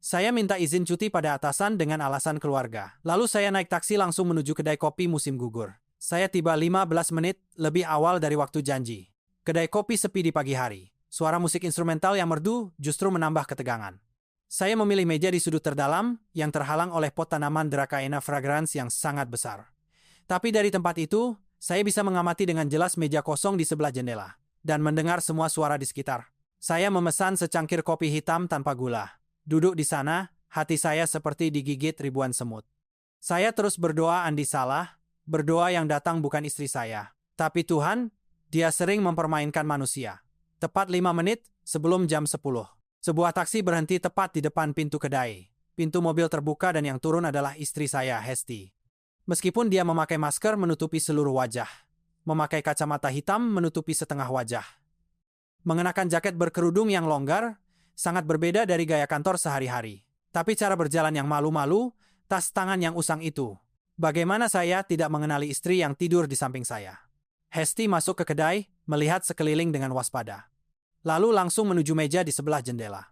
Saya minta izin cuti pada atasan dengan alasan keluarga. Lalu saya naik taksi langsung menuju kedai kopi musim gugur. Saya tiba 15 menit lebih awal dari waktu janji. Kedai kopi sepi di pagi hari. Suara musik instrumental yang merdu justru menambah ketegangan. Saya memilih meja di sudut terdalam yang terhalang oleh pot tanaman Dracaena fragrans yang sangat besar. Tapi dari tempat itu, saya bisa mengamati dengan jelas meja kosong di sebelah jendela dan mendengar semua suara di sekitar. Saya memesan secangkir kopi hitam tanpa gula. Duduk di sana, hati saya seperti digigit ribuan semut. Saya terus berdoa Andi salah, berdoa yang datang bukan istri saya. Tapi Tuhan, dia sering mempermainkan manusia. Tepat 5 menit sebelum jam 10. Sebuah taksi berhenti tepat di depan pintu kedai. Pintu mobil terbuka dan yang turun adalah istri saya, Hesti. Meskipun dia memakai masker menutupi seluruh wajah. Memakai kacamata hitam menutupi setengah wajah. Mengenakan jaket berkerudung yang longgar, sangat berbeda dari gaya kantor sehari-hari. Tapi cara berjalan yang malu-malu, tas tangan yang usang itu. Bagaimana saya tidak mengenali istri yang tidur di samping saya? Hesti masuk ke kedai, melihat sekeliling dengan waspada. Lalu langsung menuju meja di sebelah jendela.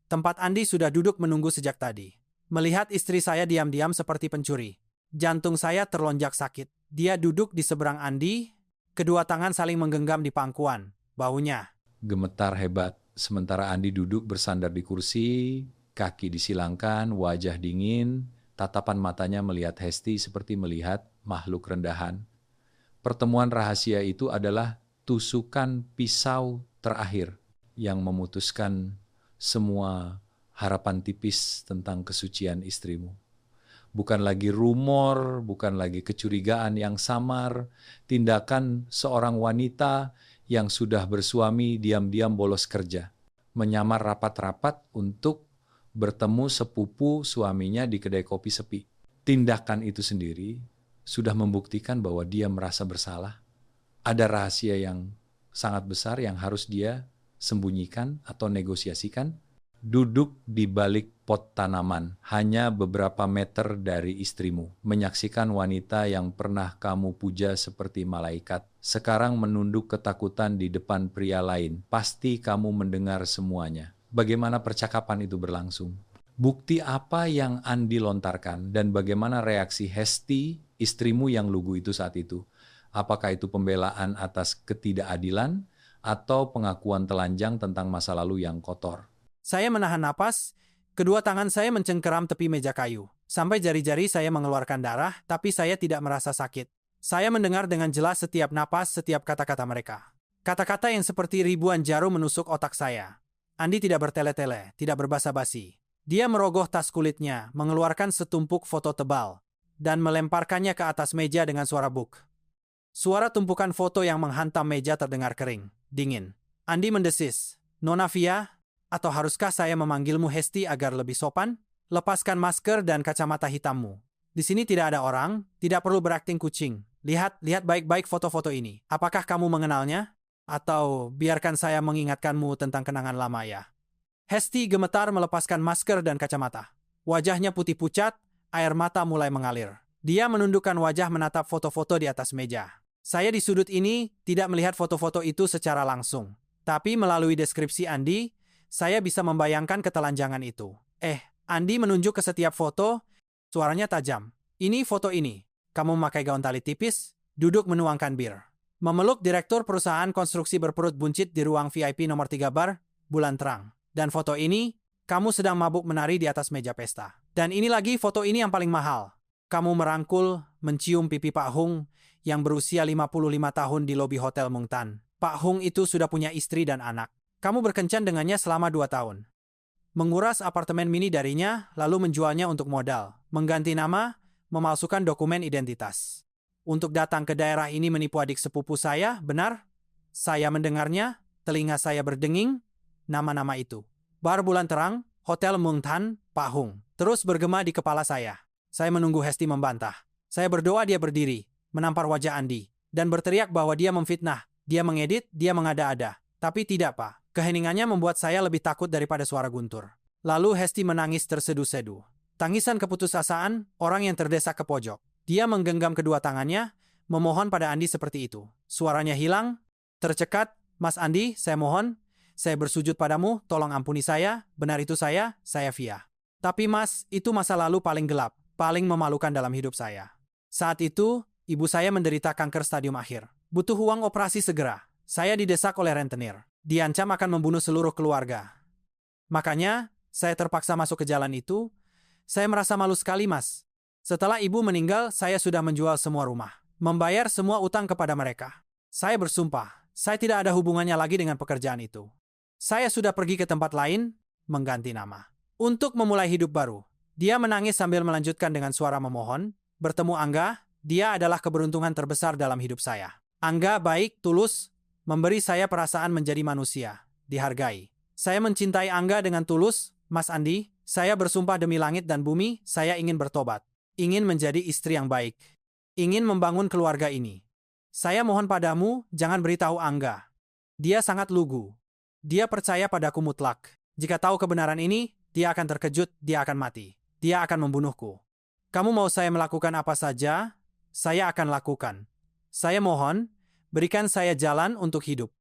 Tempat Andi sudah duduk menunggu sejak tadi. Melihat istri saya diam-diam seperti pencuri. Jantung saya terlonjak sakit. Dia duduk di seberang Andi, kedua tangan saling menggenggam di pangkuan, baunya. Gemetar hebat, sementara Andi duduk bersandar di kursi, kaki disilangkan, wajah dingin, tatapan matanya melihat Hesti seperti melihat makhluk rendahan. Pertemuan rahasia itu adalah tusukan pisau terakhir yang memutuskan semua harapan tipis tentang kesucian istrimu. Bukan lagi rumor, bukan lagi kecurigaan yang samar, tindakan seorang wanita yang sudah bersuami diam-diam bolos kerja, menyamar rapat-rapat untuk bertemu sepupu suaminya di kedai kopi sepi. Tindakan itu sendiri sudah membuktikan bahwa dia merasa bersalah. Ada rahasia yang sangat besar yang harus dia sembunyikan atau negosiasikan. Duduk di balik pot tanaman, hanya beberapa meter dari istrimu, menyaksikan wanita yang pernah kamu puja seperti malaikat, sekarang menunduk ketakutan di depan pria lain. Pasti kamu mendengar semuanya. Bagaimana percakapan itu berlangsung? Bukti apa yang Andi lontarkan dan bagaimana reaksi Hesti, istrimu yang lugu itu saat itu? Apakah itu pembelaan atas ketidakadilan atau pengakuan telanjang tentang masa lalu yang kotor? Saya menahan napas, kedua tangan saya mencengkeram tepi meja kayu. Sampai jari-jari saya mengeluarkan darah, tapi saya tidak merasa sakit. Saya mendengar dengan jelas setiap napas, setiap kata-kata mereka. Kata-kata yang seperti ribuan jarum menusuk otak saya. Andi tidak bertele-tele, tidak berbasa-basi. Dia merogoh tas kulitnya, mengeluarkan setumpuk foto tebal, dan melemparkannya ke atas meja dengan suara buk. Suara tumpukan foto yang menghantam meja terdengar kering, dingin. Andi mendesis, "Nona Via, atau haruskah saya memanggilmu Hesti agar lebih sopan? Lepaskan masker dan kacamata hitammu. Di sini tidak ada orang, tidak perlu berakting kucing. Lihat baik-baik foto-foto ini. Apakah kamu mengenalnya? Atau biarkan saya mengingatkanmu tentang kenangan lama ya." Hesti gemetar melepaskan masker dan kacamata. Wajahnya putih pucat, air mata mulai mengalir. Dia menundukkan wajah menatap foto-foto di atas meja. Saya di sudut ini tidak melihat foto-foto itu secara langsung. Tapi melalui deskripsi Andi, saya bisa membayangkan ketelanjangan itu. Andi menunjuk ke setiap foto, suaranya tajam. "Ini foto ini. Kamu memakai gaun tali tipis, duduk menuangkan bir. Memeluk direktur perusahaan konstruksi berperut buncit di ruang VIP nomor 3 bar, bulan terang. Dan foto ini, kamu sedang mabuk menari di atas meja pesta. Dan ini lagi foto ini yang paling mahal. Kamu merangkul, mencium pipi Pak Hung yang berusia 55 tahun di lobi Hotel Mung Tan. Pak Hung itu sudah punya istri dan anak. Kamu berkencan dengannya selama 2 tahun. Menguras apartemen mini darinya, lalu menjualnya untuk modal. Mengganti nama, memalsukan dokumen identitas. Untuk datang ke daerah ini menipu adik sepupu saya, benar? Saya mendengarnya, telinga saya berdenging, nama-nama itu. Bar bulan terang, Hotel Mung Tan, Pak Hung. Terus bergema di kepala saya. Saya menunggu Hesti membantah. Saya berdoa dia berdiri, menampar wajah Andi, dan berteriak bahwa dia memfitnah, dia mengedit, dia mengada-ada. Tapi tidak, Pak. Keheningannya membuat saya lebih takut daripada suara guntur. Lalu Hesti menangis terseduh-seduh. Tangisan keputusasaan, orang yang terdesak ke pojok. Dia menggenggam kedua tangannya, memohon pada Andi seperti itu. Suaranya hilang, tercekat, "Mas Andi, saya mohon, saya bersujud padamu, tolong ampuni saya, benar itu saya Via. Tapi Mas, itu masa lalu paling gelap, paling memalukan dalam hidup saya. Saat itu, ibu saya menderita kanker stadium akhir. Butuh uang operasi segera. Saya didesak oleh rentenir. Diancam akan membunuh seluruh keluarga. Makanya, Saya terpaksa masuk ke jalan itu. Saya merasa malu sekali, Mas. Setelah ibu meninggal, saya sudah menjual semua rumah, membayar semua utang kepada mereka. Saya bersumpah, saya tidak ada hubungannya lagi dengan pekerjaan itu. Saya sudah pergi ke tempat lain, mengganti nama, untuk memulai hidup baru. Dia menangis sambil melanjutkan dengan suara memohon, bertemu Angga, dia adalah keberuntungan terbesar dalam hidup saya. Angga baik, tulus, memberi saya perasaan menjadi manusia, dihargai. Saya mencintai Angga dengan tulus, Mas Andi. Saya bersumpah demi langit dan bumi, saya ingin bertobat. Ingin menjadi istri yang baik. Ingin membangun keluarga ini. Saya mohon padamu, jangan beritahu Angga. Dia sangat lugu. Dia percaya padaku mutlak. Jika tahu kebenaran ini, dia akan terkejut, dia akan mati. Dia akan membunuhku. Kamu mau saya melakukan apa saja, saya akan lakukan. Saya mohon, berikan saya jalan untuk hidup.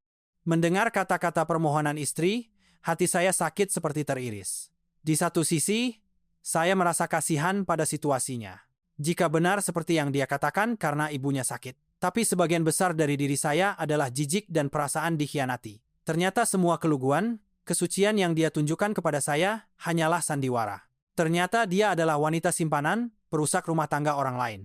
Mendengar kata-kata permohonan istri, hati saya sakit seperti teriris. Di satu sisi, saya merasa kasihan pada situasinya. Jika benar seperti yang dia katakan karena ibunya sakit. Tapi sebagian besar dari diri saya adalah jijik dan perasaan dikhianati. Ternyata semua keluguan, kesucian yang dia tunjukkan kepada saya hanyalah sandiwara. Ternyata dia adalah wanita simpanan, perusak rumah tangga orang lain.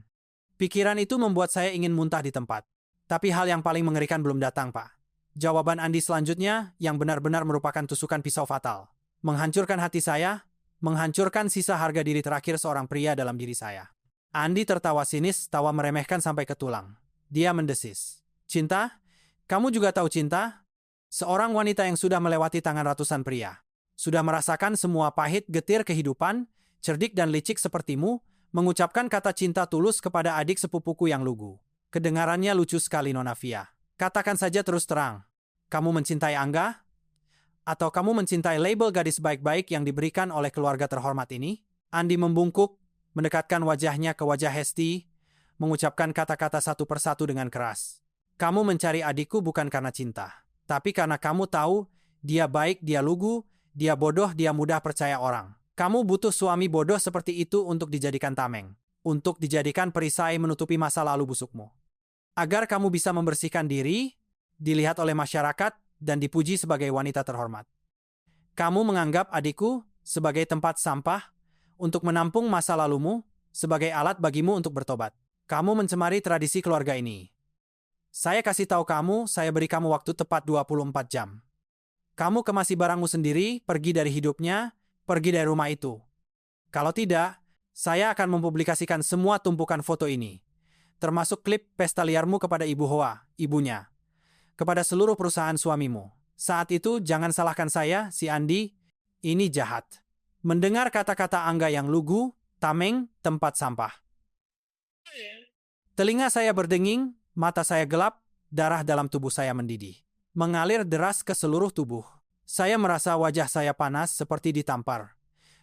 Pikiran itu membuat saya ingin muntah di tempat. Tapi hal yang paling mengerikan belum datang, Pak. Jawaban Andi selanjutnya yang benar-benar merupakan tusukan pisau fatal. Menghancurkan hati saya, menghancurkan sisa harga diri terakhir seorang pria dalam diri saya. Andi tertawa sinis, tawa meremehkan sampai ke tulang. Dia mendesis. Cinta? Kamu juga tahu cinta? Seorang wanita yang sudah melewati tangan ratusan pria. Sudah merasakan semua pahit getir kehidupan, cerdik dan licik sepertimu, mengucapkan kata cinta tulus kepada adik sepupuku yang lugu. Kedengarannya lucu sekali, Nona Via. Katakan saja terus terang. Kamu mencintai Angga? Atau kamu mencintai label gadis baik-baik yang diberikan oleh keluarga terhormat ini? Andi membungkuk, mendekatkan wajahnya ke wajah Hesti, mengucapkan kata-kata satu persatu dengan keras. Kamu mencari adikku bukan karena cinta, tapi karena kamu tahu dia baik, dia lugu, dia bodoh, dia mudah percaya orang. Kamu butuh suami bodoh seperti itu untuk dijadikan tameng, untuk dijadikan perisai menutupi masa lalu busukmu. Agar kamu bisa membersihkan diri, dilihat oleh masyarakat, dan dipuji sebagai wanita terhormat. Kamu menganggap adikku sebagai tempat sampah untuk menampung masa lalumu, sebagai alat bagimu untuk bertobat. Kamu mencemari tradisi keluarga ini. Saya kasih tahu kamu, saya beri kamu waktu tepat 24 jam. Kamu kemasi barangmu sendiri, pergi dari hidupnya, pergi dari rumah itu. Kalau tidak, saya akan mempublikasikan semua tumpukan foto ini, termasuk klip pesta liarmu kepada Ibu Hoa, ibunya, kepada seluruh perusahaan suamimu. Saat itu jangan salahkan saya, si Andi, ini jahat. Mendengar kata-kata Angga yang lugu, tameng, tempat sampah. Telinga saya berdenging, mata saya gelap, darah dalam tubuh saya mendidih. Mengalir deras ke seluruh tubuh. Saya merasa wajah saya panas seperti ditampar.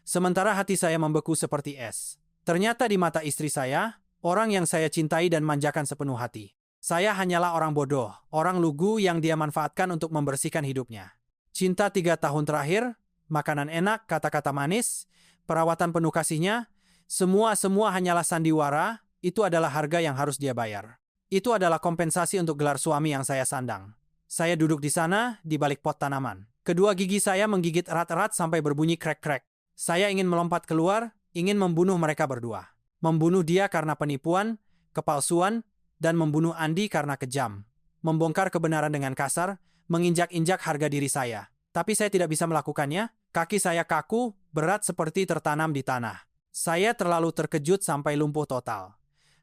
Sementara hati saya membeku seperti es. Ternyata di mata istri saya, orang yang saya cintai dan manjakan sepenuh hati. Saya hanyalah orang bodoh, orang lugu yang dia manfaatkan untuk membersihkan hidupnya. Cinta 3 tahun terakhir, makanan enak, kata-kata manis, perawatan penuh kasihnya, semua hanyalah sandiwara, itu adalah harga yang harus dia bayar. Itu adalah kompensasi untuk gelar suami yang saya sandang. Saya duduk di sana, di balik pot tanaman. Kedua gigi saya menggigit erat-erat sampai berbunyi krek-krek. Saya ingin melompat keluar, ingin membunuh mereka berdua. Membunuh dia karena penipuan, kepalsuan, dan membunuh Andi karena kejam. Membongkar kebenaran dengan kasar, menginjak-injak harga diri saya. Tapi saya tidak bisa melakukannya, kaki saya kaku, berat seperti tertanam di tanah. Saya terlalu terkejut sampai lumpuh total.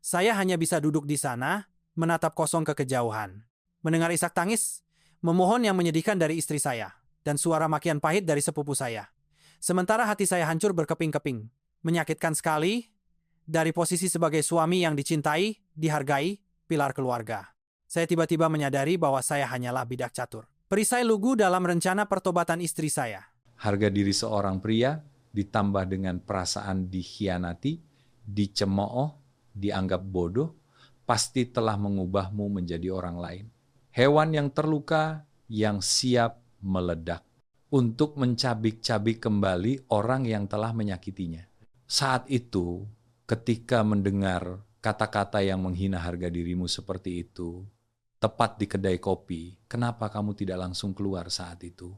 Saya hanya bisa duduk di sana, menatap kosong ke kejauhan. Mendengar isak tangis, memohon yang menyedihkan dari istri saya, dan suara makian pahit dari sepupu saya. Sementara hati saya hancur berkeping-keping. Menyakitkan sekali, dari posisi sebagai suami yang dicintai, dihargai, pilar keluarga. Saya tiba-tiba menyadari bahwa saya hanyalah bidak catur. Perisai lugu dalam rencana pertobatan istri saya. Harga diri seorang pria ditambah dengan perasaan dikhianati, dicemooh, dianggap bodoh, pasti telah mengubahmu menjadi orang lain. Hewan yang terluka, yang siap meledak untuk mencabik-cabik kembali orang yang telah menyakitinya. Saat itu, ketika mendengar kata-kata yang menghina harga dirimu seperti itu, tepat di kedai kopi, kenapa kamu tidak langsung keluar saat itu?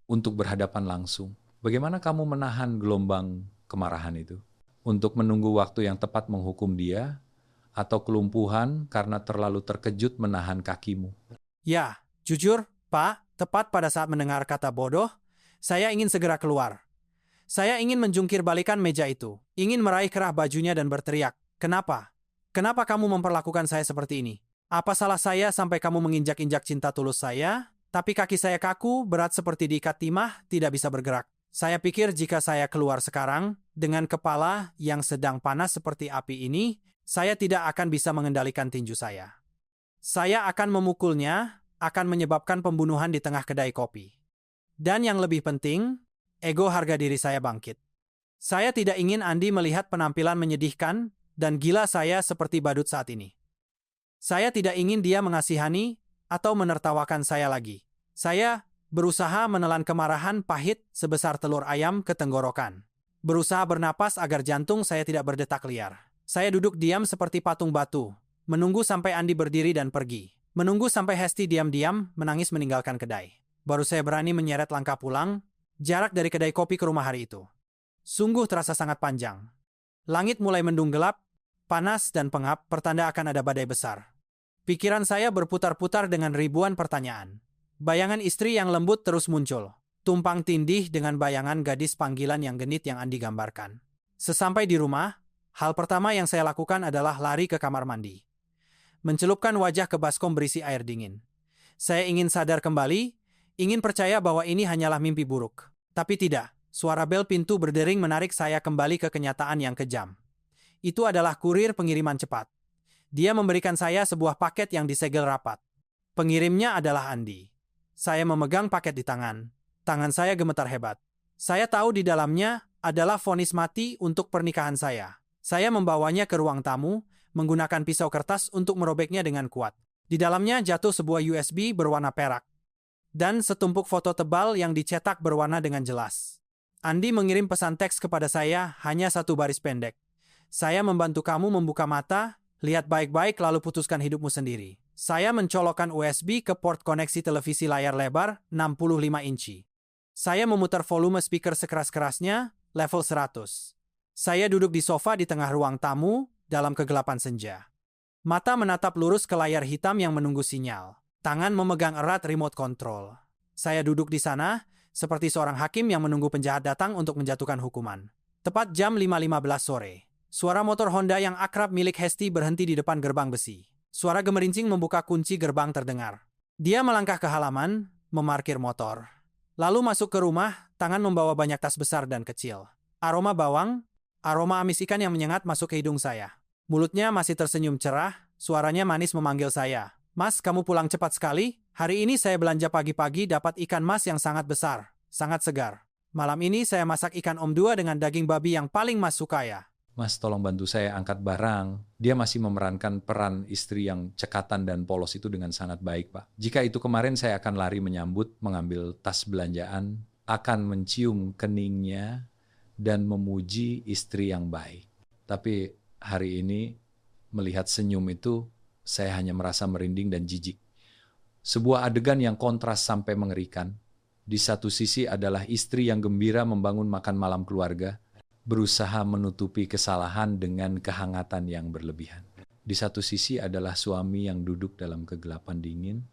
Untuk berhadapan langsung, Bagaimana kamu menahan gelombang kemarahan itu? Untuk menunggu waktu yang tepat menghukum dia, atau kelumpuhan karena terlalu terkejut menahan kakimu? Ya, jujur, Pak, tepat pada saat mendengar kata bodoh, saya ingin segera keluar. Saya ingin menjungkir balikan meja itu, ingin meraih kerah bajunya dan berteriak, "Kenapa? Kenapa kamu memperlakukan saya seperti ini? Apa salah saya sampai kamu menginjak-injak cinta tulus saya? Tapi kaki saya kaku, berat seperti diikat timah, tidak bisa bergerak. Saya pikir jika saya keluar sekarang, dengan kepala yang sedang panas seperti api ini, saya tidak akan bisa mengendalikan tinju saya. Saya akan memukulnya, akan menyebabkan pembunuhan di tengah kedai kopi. Dan yang lebih penting, ego harga diri saya bangkit. Saya tidak ingin Andi melihat penampilan menyedihkan dan gila saya seperti badut saat ini. Saya tidak ingin dia mengasihani atau menertawakan saya lagi. Saya berusaha menelan kemarahan pahit sebesar telur ayam ke tenggorokan. Berusaha bernapas agar jantung saya tidak berdetak liar. Saya duduk diam seperti patung batu, menunggu sampai Andi berdiri dan pergi. Menunggu sampai Hesti diam-diam menangis meninggalkan kedai. Baru saya berani menyeret langkah pulang, jarak dari kedai kopi ke rumah hari itu. Sungguh terasa sangat panjang. Langit mulai mendung gelap, panas dan pengap, pertanda akan ada badai besar. Pikiran saya berputar-putar dengan ribuan pertanyaan. Bayangan istri yang lembut terus muncul, tumpang tindih dengan bayangan gadis panggilan yang genit yang Andi gambarkan. Sesampai di rumah, hal pertama yang saya lakukan adalah lari ke kamar mandi. Mencelupkan wajah ke baskom berisi air dingin. Saya ingin sadar kembali, ingin percaya bahwa ini hanyalah mimpi buruk. Tapi tidak, suara bel pintu berdering menarik saya kembali ke kenyataan yang kejam. Itu adalah kurir pengiriman cepat. Dia memberikan saya sebuah paket yang disegel rapat. Pengirimnya adalah Andi. Saya memegang paket di tangan. Tangan saya gemetar hebat. Saya tahu di dalamnya adalah vonis mati untuk pernikahan saya. Saya membawanya ke ruang tamu, menggunakan pisau kertas untuk merobeknya dengan kuat. Di dalamnya jatuh sebuah USB berwarna perak. Dan setumpuk foto tebal yang dicetak berwarna dengan jelas. Andi mengirim pesan teks kepada saya hanya satu baris pendek. Saya membantu kamu membuka mata, lihat baik-baik lalu putuskan hidupmu sendiri. Saya mencolokkan USB ke port koneksi televisi layar lebar 65 inci. Saya memutar volume speaker sekeras-kerasnya, level 100. Saya duduk di sofa di tengah ruang tamu, dalam kegelapan senja. Mata menatap lurus ke layar hitam yang menunggu sinyal. Tangan memegang erat remote control. Saya duduk di sana, seperti seorang hakim yang menunggu penjahat datang untuk menjatuhkan hukuman. Tepat jam 5.15 sore. Suara motor Honda yang akrab milik Hesti berhenti di depan gerbang besi. Suara gemerincing membuka kunci gerbang terdengar. Dia melangkah ke halaman, memarkir motor. Lalu masuk ke rumah, tangan membawa banyak tas besar dan kecil. Aroma bawang, aroma amis ikan yang menyengat masuk ke hidung saya. Mulutnya masih tersenyum cerah, suaranya manis memanggil saya. "Mas, kamu pulang cepat sekali? Hari ini saya belanja pagi-pagi dapat ikan mas yang sangat besar, sangat segar. Malam ini saya masak ikan Om 2 dengan daging babi yang paling mas suka ya." Mas, tolong bantu saya angkat barang. Dia masih memerankan peran istri yang cekatan dan polos itu dengan sangat baik, Pak. Jika itu kemarin saya akan lari menyambut, mengambil tas belanjaan, akan mencium keningnya, dan memuji istri yang baik. Tapi hari ini, melihat senyum itu, saya hanya merasa merinding dan jijik. Sebuah adegan yang kontras sampai mengerikan. Di satu sisi adalah istri yang gembira membangun makan malam keluarga, berusaha menutupi kesalahan dengan kehangatan yang berlebihan. Di satu sisi adalah suami yang duduk dalam kegelapan dingin,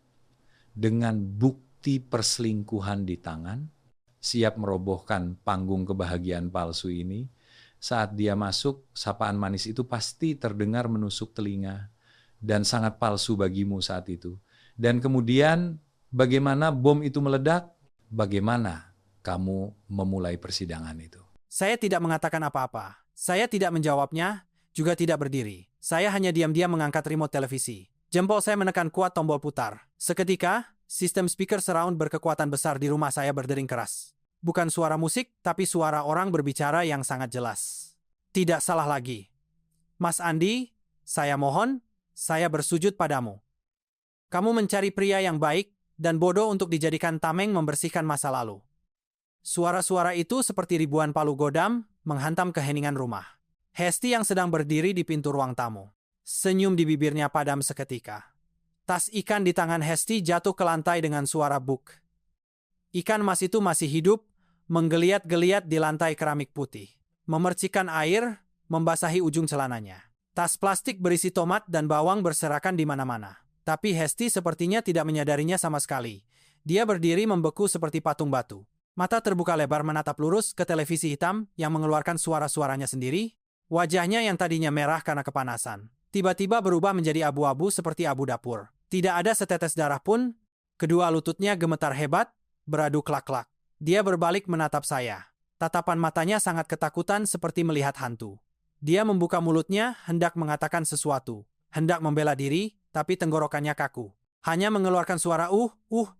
dengan bukti perselingkuhan di tangan, siap merobohkan panggung kebahagiaan palsu ini. Saat dia masuk, sapaan manis itu pasti terdengar menusuk telinga dan sangat palsu bagimu saat itu. Dan kemudian bagaimana bom itu meledak? Bagaimana kamu memulai persidangan itu? Saya tidak mengatakan apa-apa. Saya tidak menjawabnya, juga tidak berdiri. Saya hanya diam-diam mengangkat remote televisi. Jempol saya menekan kuat tombol putar. Seketika, sistem speaker surround berkekuatan besar di rumah saya berdering keras. Bukan suara musik, tapi suara orang berbicara yang sangat jelas. Tidak salah lagi. "Mas Andi, saya mohon, saya bersujud padamu. Kamu mencari pria yang baik dan bodoh untuk dijadikan tameng membersihkan masa lalu." Suara-suara itu seperti ribuan palu godam menghantam keheningan rumah. Hesti yang sedang berdiri di pintu ruang tamu. Senyum di bibirnya padam seketika. Tas ikan di tangan Hesti jatuh ke lantai dengan suara buk. Ikan mas itu masih hidup, menggeliat-geliat di lantai keramik putih, memercikan air, membasahi ujung celananya. Tas plastik berisi tomat dan bawang berserakan di mana-mana. Tapi Hesti sepertinya tidak menyadarinya sama sekali. Dia berdiri membeku seperti patung batu. Mata terbuka lebar menatap lurus ke televisi hitam yang mengeluarkan suara-suaranya sendiri. Wajahnya yang tadinya merah karena kepanasan tiba-tiba berubah menjadi abu-abu seperti abu dapur. Tidak ada setetes darah pun. Kedua lututnya gemetar hebat, beradu klak-klak. Dia berbalik menatap saya. Tatapan matanya sangat ketakutan seperti melihat hantu. Dia membuka mulutnya, hendak mengatakan sesuatu. Hendak membela diri, tapi tenggorokannya kaku. Hanya mengeluarkan suara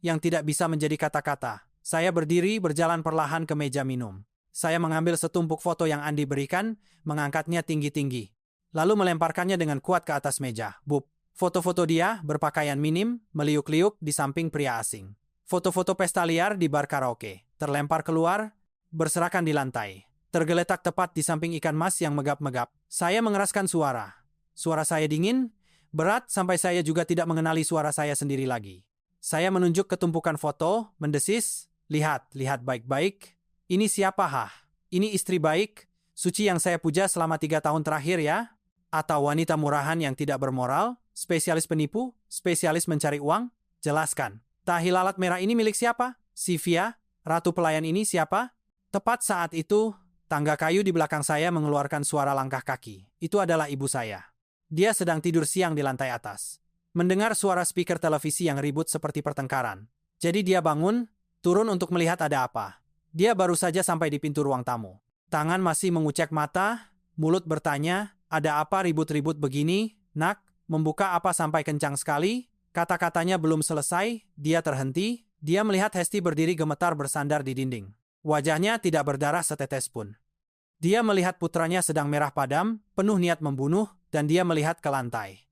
yang tidak bisa menjadi kata-kata. Saya berdiri berjalan perlahan ke meja minum. Saya mengambil setumpuk foto yang Andi berikan, mengangkatnya tinggi-tinggi. Lalu melemparkannya dengan kuat ke atas meja. Bup. Foto-foto dia berpakaian minim, meliuk-liuk di samping pria asing. Foto-foto pesta liar di bar karaoke. Terlempar keluar, berserakan di lantai. Tergeletak tepat di samping ikan mas yang megap-megap. Saya mengeraskan suara. Suara saya dingin, berat sampai saya juga tidak mengenali suara saya sendiri lagi. Saya menunjuk ke tumpukan foto, mendesis, lihat baik-baik. Ini siapa Ini istri baik, suci yang saya puja selama 3 tahun terakhir ya? Atau wanita murahan yang tidak bermoral, spesialis penipu, spesialis mencari uang? Jelaskan. Tahi lalat merah ini milik siapa? Sylvia, ratu pelayan ini siapa? Tepat saat itu, tangga kayu di belakang saya mengeluarkan suara langkah kaki. Itu adalah ibu saya. Dia sedang tidur siang di lantai atas. Mendengar suara speaker televisi yang ribut seperti pertengkaran. Jadi dia bangun, turun untuk melihat ada apa. Dia baru saja sampai di pintu ruang tamu. Tangan masih mengucek mata, mulut bertanya, ada apa ribut-ribut begini, nak? Membuka apa sampai kencang sekali? Kata-katanya belum selesai, dia terhenti. Dia melihat Hesti berdiri gemetar bersandar di dinding. Wajahnya tidak berdarah setetes pun. Dia melihat putranya sedang merah padam, penuh niat membunuh, dan dia melihat ke lantai.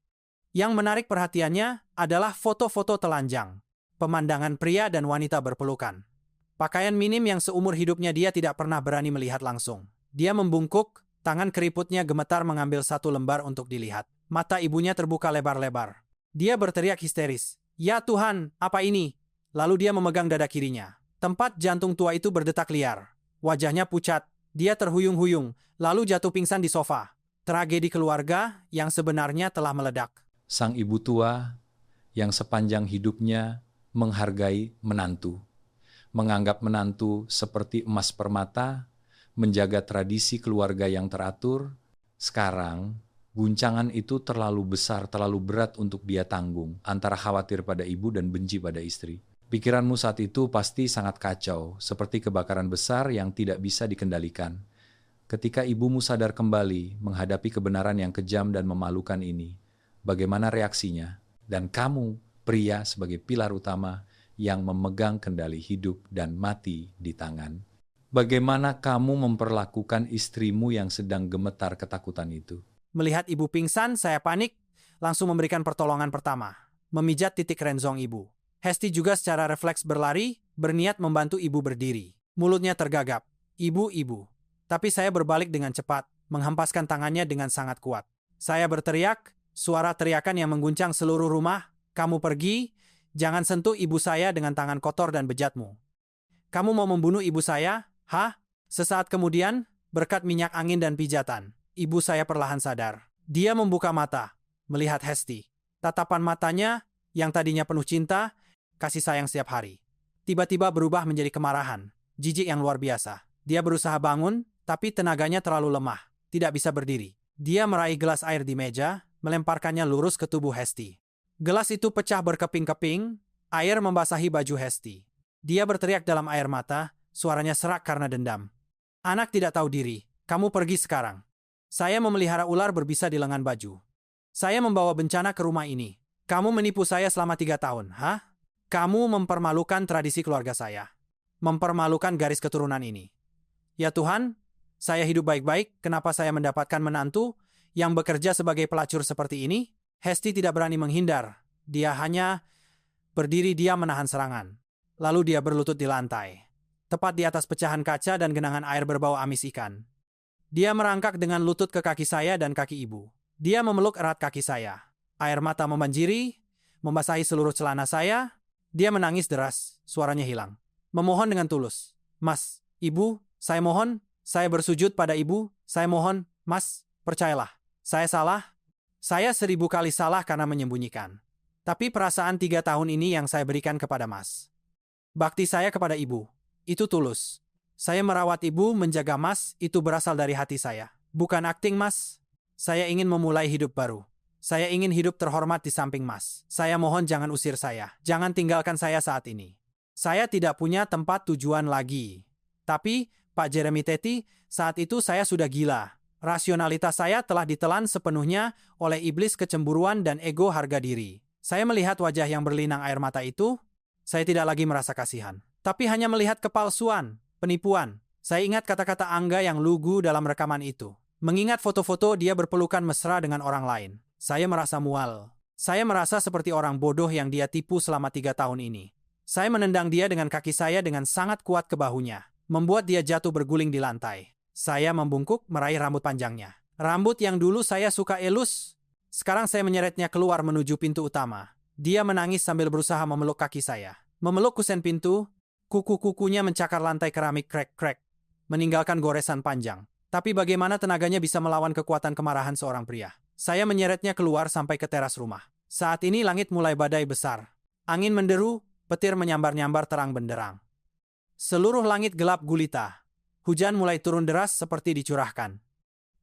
Yang menarik perhatiannya adalah foto-foto telanjang. Pemandangan pria dan wanita berpelukan. Pakaian minim yang seumur hidupnya dia tidak pernah berani melihat langsung. Dia membungkuk, tangan keriputnya gemetar mengambil satu lembar untuk dilihat. Mata ibunya terbuka lebar-lebar. Dia berteriak histeris. Ya Tuhan, apa ini? Lalu dia memegang dada kirinya. Tempat jantung tua itu berdetak liar. Wajahnya pucat. Dia terhuyung-huyung, lalu jatuh pingsan di sofa. Tragedi keluarga yang sebenarnya telah meledak. Sang ibu tua yang sepanjang hidupnya menghargai menantu. Menganggap menantu seperti emas permata, menjaga tradisi keluarga yang teratur. Sekarang, guncangan itu terlalu besar, terlalu berat untuk dia tanggung, antara khawatir pada ibu dan benci pada istri. Pikiranmu saat itu pasti sangat kacau, seperti kebakaran besar yang tidak bisa dikendalikan. Ketika ibumu sadar kembali menghadapi kebenaran yang kejam dan memalukan ini, bagaimana reaksinya? Dan kamu, pria sebagai pilar utama yang memegang kendali hidup dan mati di tangan. Bagaimana kamu memperlakukan istrimu yang sedang gemetar ketakutan itu? Melihat ibu pingsan, saya panik, langsung memberikan pertolongan pertama. Memijat titik renzong ibu. Hesti juga secara refleks berlari, berniat membantu ibu berdiri. Mulutnya tergagap. Ibu. Tapi saya berbalik dengan cepat, menghempaskan tangannya dengan sangat kuat. Saya berteriak, suara teriakan yang mengguncang seluruh rumah, kamu pergi, jangan sentuh ibu saya dengan tangan kotor dan bejatmu. Kamu mau membunuh ibu saya? Sesaat kemudian, berkat minyak angin dan pijatan, ibu saya perlahan sadar. Dia membuka mata, melihat Hesti. Tatapan matanya, yang tadinya penuh cinta, kasih sayang setiap hari, tiba-tiba berubah menjadi kemarahan, jijik yang luar biasa. Dia berusaha bangun, tapi tenaganya terlalu lemah, tidak bisa berdiri. Dia meraih gelas air di meja, melemparkannya lurus ke tubuh Hesti. Gelas itu pecah berkeping-keping, air membasahi baju Hesti. Dia berteriak dalam air mata, suaranya serak karena dendam. Anak tidak tahu diri, kamu pergi sekarang. Saya memelihara ular berbisa di lengan baju. Saya membawa bencana ke rumah ini. Kamu menipu saya selama 3 tahun, Kamu mempermalukan tradisi keluarga saya. Mempermalukan garis keturunan ini. Ya Tuhan, saya hidup baik-baik, kenapa saya mendapatkan menantu yang bekerja sebagai pelacur seperti ini? Hesti tidak berani menghindar. Dia hanya berdiri diam menahan serangan. Lalu dia berlutut di lantai. Tepat di atas pecahan kaca dan genangan air berbau amis ikan. Dia merangkak dengan lutut ke kaki saya dan kaki ibu. Dia memeluk erat kaki saya. Air mata membanjiri, membasahi seluruh celana saya. Dia menangis deras, suaranya hilang. Memohon dengan tulus. Mas, Ibu, saya mohon, saya bersujud pada ibu, saya mohon, Mas, percayalah. Saya salah. Saya 1000 kali salah karena menyembunyikan. Tapi perasaan 3 tahun ini yang saya berikan kepada Mas. Bakti saya kepada ibu, itu tulus. Saya merawat ibu, menjaga Mas, itu berasal dari hati saya. Bukan akting, Mas. Saya ingin memulai hidup baru. Saya ingin hidup terhormat di samping Mas. Saya mohon jangan usir saya. Jangan tinggalkan saya saat ini. Saya tidak punya tempat tujuan lagi. Tapi, Pak Jeremy Teti, saat itu saya sudah gila. Rasionalitas saya telah ditelan sepenuhnya oleh iblis kecemburuan dan ego harga diri. Saya melihat wajah yang berlinang air mata itu, saya tidak lagi merasa kasihan. Tapi hanya melihat kepalsuan, penipuan. Saya ingat kata-kata Angga yang lugu dalam rekaman itu. Mengingat foto-foto dia berpelukan mesra dengan orang lain. Saya merasa mual. Saya merasa seperti orang bodoh yang dia tipu selama 3 tahun ini. Saya menendang dia dengan kaki saya dengan sangat kuat ke bahunya, membuat dia jatuh berguling di lantai. Saya membungkuk meraih rambut panjangnya. Rambut yang dulu saya suka elus. Sekarang saya menyeretnya keluar menuju pintu utama. Dia menangis sambil berusaha memeluk kaki saya. Memeluk kusen pintu, kuku-kukunya mencakar lantai keramik krek-krek, meninggalkan goresan panjang. Tapi bagaimana tenaganya bisa melawan kekuatan kemarahan seorang pria? Saya menyeretnya keluar sampai ke teras rumah. Saat ini langit mulai badai besar. Angin menderu, petir menyambar-nyambar terang benderang. Seluruh langit gelap gulita. Hujan mulai turun deras seperti dicurahkan.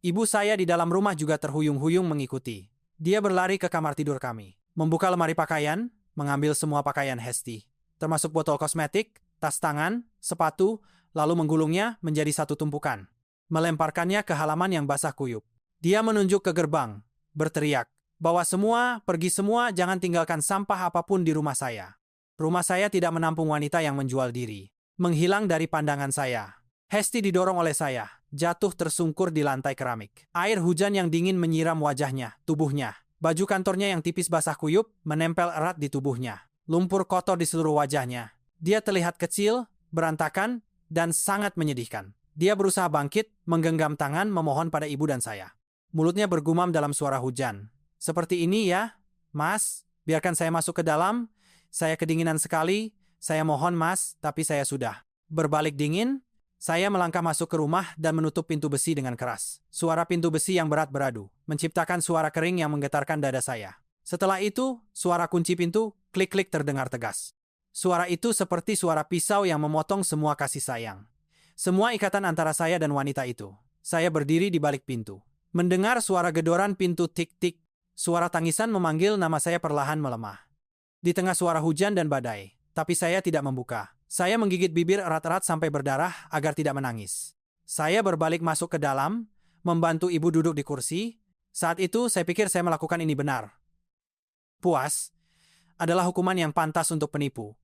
Ibu saya di dalam rumah juga terhuyung-huyung mengikuti. Dia berlari ke kamar tidur kami, membuka lemari pakaian, mengambil semua pakaian Hesti, termasuk botol kosmetik, tas tangan, sepatu, lalu menggulungnya menjadi satu tumpukan. Melemparkannya ke halaman yang basah kuyup. Dia menunjuk ke gerbang, berteriak, "Bawa semua, pergi semua, jangan tinggalkan sampah apapun di rumah saya." Rumah saya tidak menampung wanita yang menjual diri. Menghilang dari pandangan saya. Hesti didorong oleh saya, jatuh tersungkur di lantai keramik. Air hujan yang dingin menyiram wajahnya, tubuhnya. Baju kantornya yang tipis basah kuyup menempel erat di tubuhnya. Lumpur kotor di seluruh wajahnya. Dia terlihat kecil, berantakan, dan sangat menyedihkan. Dia berusaha bangkit, menggenggam tangan, memohon pada ibu dan saya. Mulutnya bergumam dalam suara hujan. "Seperti ini ya, Mas, biarkan saya masuk ke dalam. Saya kedinginan sekali. Saya mohon, Mas, tapi saya sudah." Berbalik dingin, saya melangkah masuk ke rumah dan menutup pintu besi dengan keras. Suara pintu besi yang berat beradu, menciptakan suara kering yang menggetarkan dada saya. Setelah itu, suara kunci pintu, klik-klik terdengar tegas. Suara itu seperti suara pisau yang memotong semua kasih sayang. Semua ikatan antara saya dan wanita itu. Saya berdiri di balik pintu. Mendengar suara gedoran pintu tik-tik, suara tangisan memanggil nama saya perlahan melemah. Di tengah suara hujan dan badai, tapi saya tidak membuka. Saya menggigit bibir erat-erat sampai berdarah agar tidak menangis. Saya berbalik masuk ke dalam, membantu ibu duduk di kursi. Saat itu saya pikir saya melakukan ini benar. Puas adalah hukuman yang pantas untuk penipu.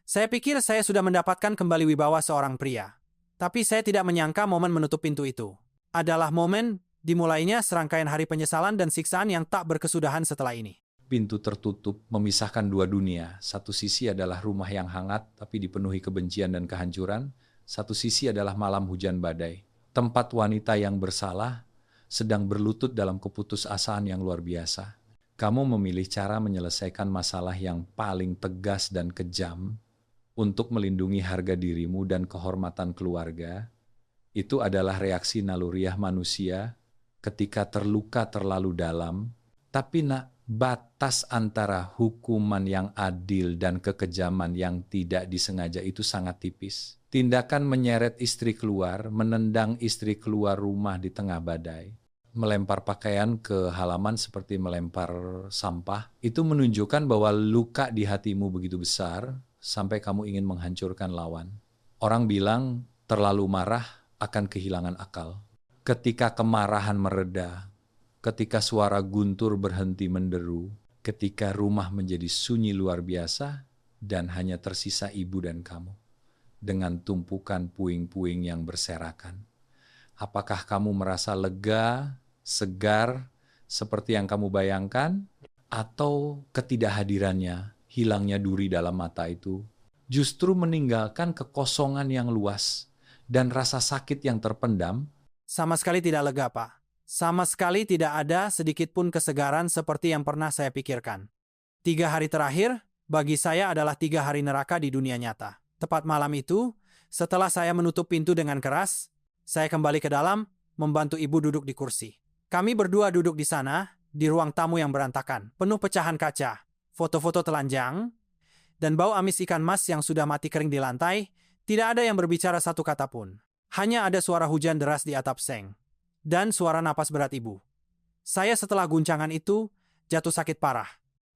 Saya pikir saya sudah mendapatkan kembali wibawa seorang pria. Tapi saya tidak menyangka momen menutup pintu itu adalah momen dimulainya serangkaian hari penyesalan dan siksaan yang tak berkesudahan setelah ini. Pintu tertutup memisahkan dua dunia. Satu sisi adalah rumah yang hangat tapi dipenuhi kebencian dan kehancuran. Satu sisi adalah malam hujan badai. Tempat wanita yang bersalah sedang berlutut dalam keputusasaan yang luar biasa. Kamu memilih cara menyelesaikan masalah yang paling tegas dan kejam untuk melindungi harga dirimu dan kehormatan keluarga. Itu adalah reaksi naluriah manusia ketika terluka terlalu dalam. Tapi batas antara hukuman yang adil dan kekejaman yang tidak disengaja itu sangat tipis. Tindakan menyeret istri keluar, menendang istri keluar rumah di tengah badai, melempar pakaian ke halaman seperti melempar sampah, itu menunjukkan bahwa luka di hatimu begitu besar sampai kamu ingin menghancurkan lawan. Orang bilang terlalu marah akan kehilangan akal. Ketika kemarahan mereda, ketika suara guntur berhenti menderu, ketika rumah menjadi sunyi luar biasa dan hanya tersisa ibu dan kamu dengan tumpukan puing-puing yang berserakan. Apakah kamu merasa lega, segar, seperti yang kamu bayangkan? Atau ketidakhadirannya, hilangnya duri dalam mata itu, justru meninggalkan kekosongan yang luas dan rasa sakit yang terpendam? Sama sekali tidak lega, Pak. Sama sekali tidak ada sedikit pun kesegaran seperti yang pernah saya pikirkan. 3 hari terakhir, bagi saya adalah 3 hari neraka di dunia nyata. Tepat malam itu, Setelah saya menutup pintu dengan keras, saya kembali ke dalam, membantu ibu duduk di kursi. Kami berdua duduk di sana, di ruang tamu yang berantakan, penuh pecahan kaca, foto-foto telanjang, dan bau amis ikan mas yang sudah mati kering di lantai. Tidak ada yang berbicara satu kata pun. Hanya ada suara hujan deras di atap seng, dan suara napas berat ibu. Saya setelah guncangan itu, jatuh sakit parah.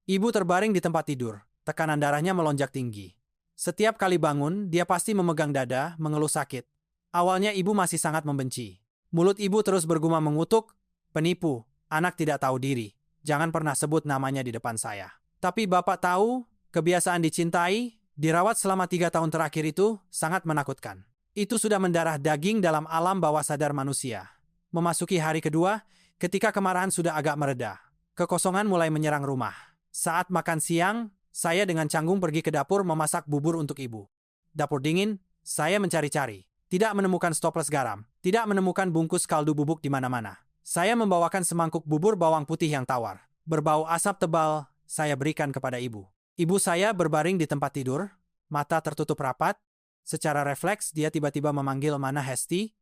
Ibu terbaring di tempat tidur, tekanan darahnya melonjak tinggi. Setiap kali bangun, dia pasti memegang dada, mengeluh sakit. Awalnya ibu masih sangat membenci. Mulut ibu terus bergumam mengutuk, "Penipu, anak tidak tahu diri. Jangan pernah sebut namanya di depan saya." Tapi bapak tahu, kebiasaan dicintai, dirawat selama 3 tahun terakhir itu sangat menakutkan. Itu sudah mendarah daging dalam alam bawah sadar manusia. Memasuki hari kedua, ketika kemarahan sudah agak mereda, kekosongan mulai menyerang rumah. Saat makan siang, saya dengan canggung pergi ke dapur memasak bubur untuk ibu. Dapur dingin, saya mencari-cari. Tidak menemukan stoples garam, tidak menemukan bungkus kaldu bubuk di mana-mana. Saya membawakan semangkuk bubur bawang putih yang tawar. Berbau asap tebal, saya berikan kepada ibu. Ibu saya berbaring di tempat tidur, mata tertutup rapat. Secara refleks, dia tiba-tiba memanggil Mana Hesti.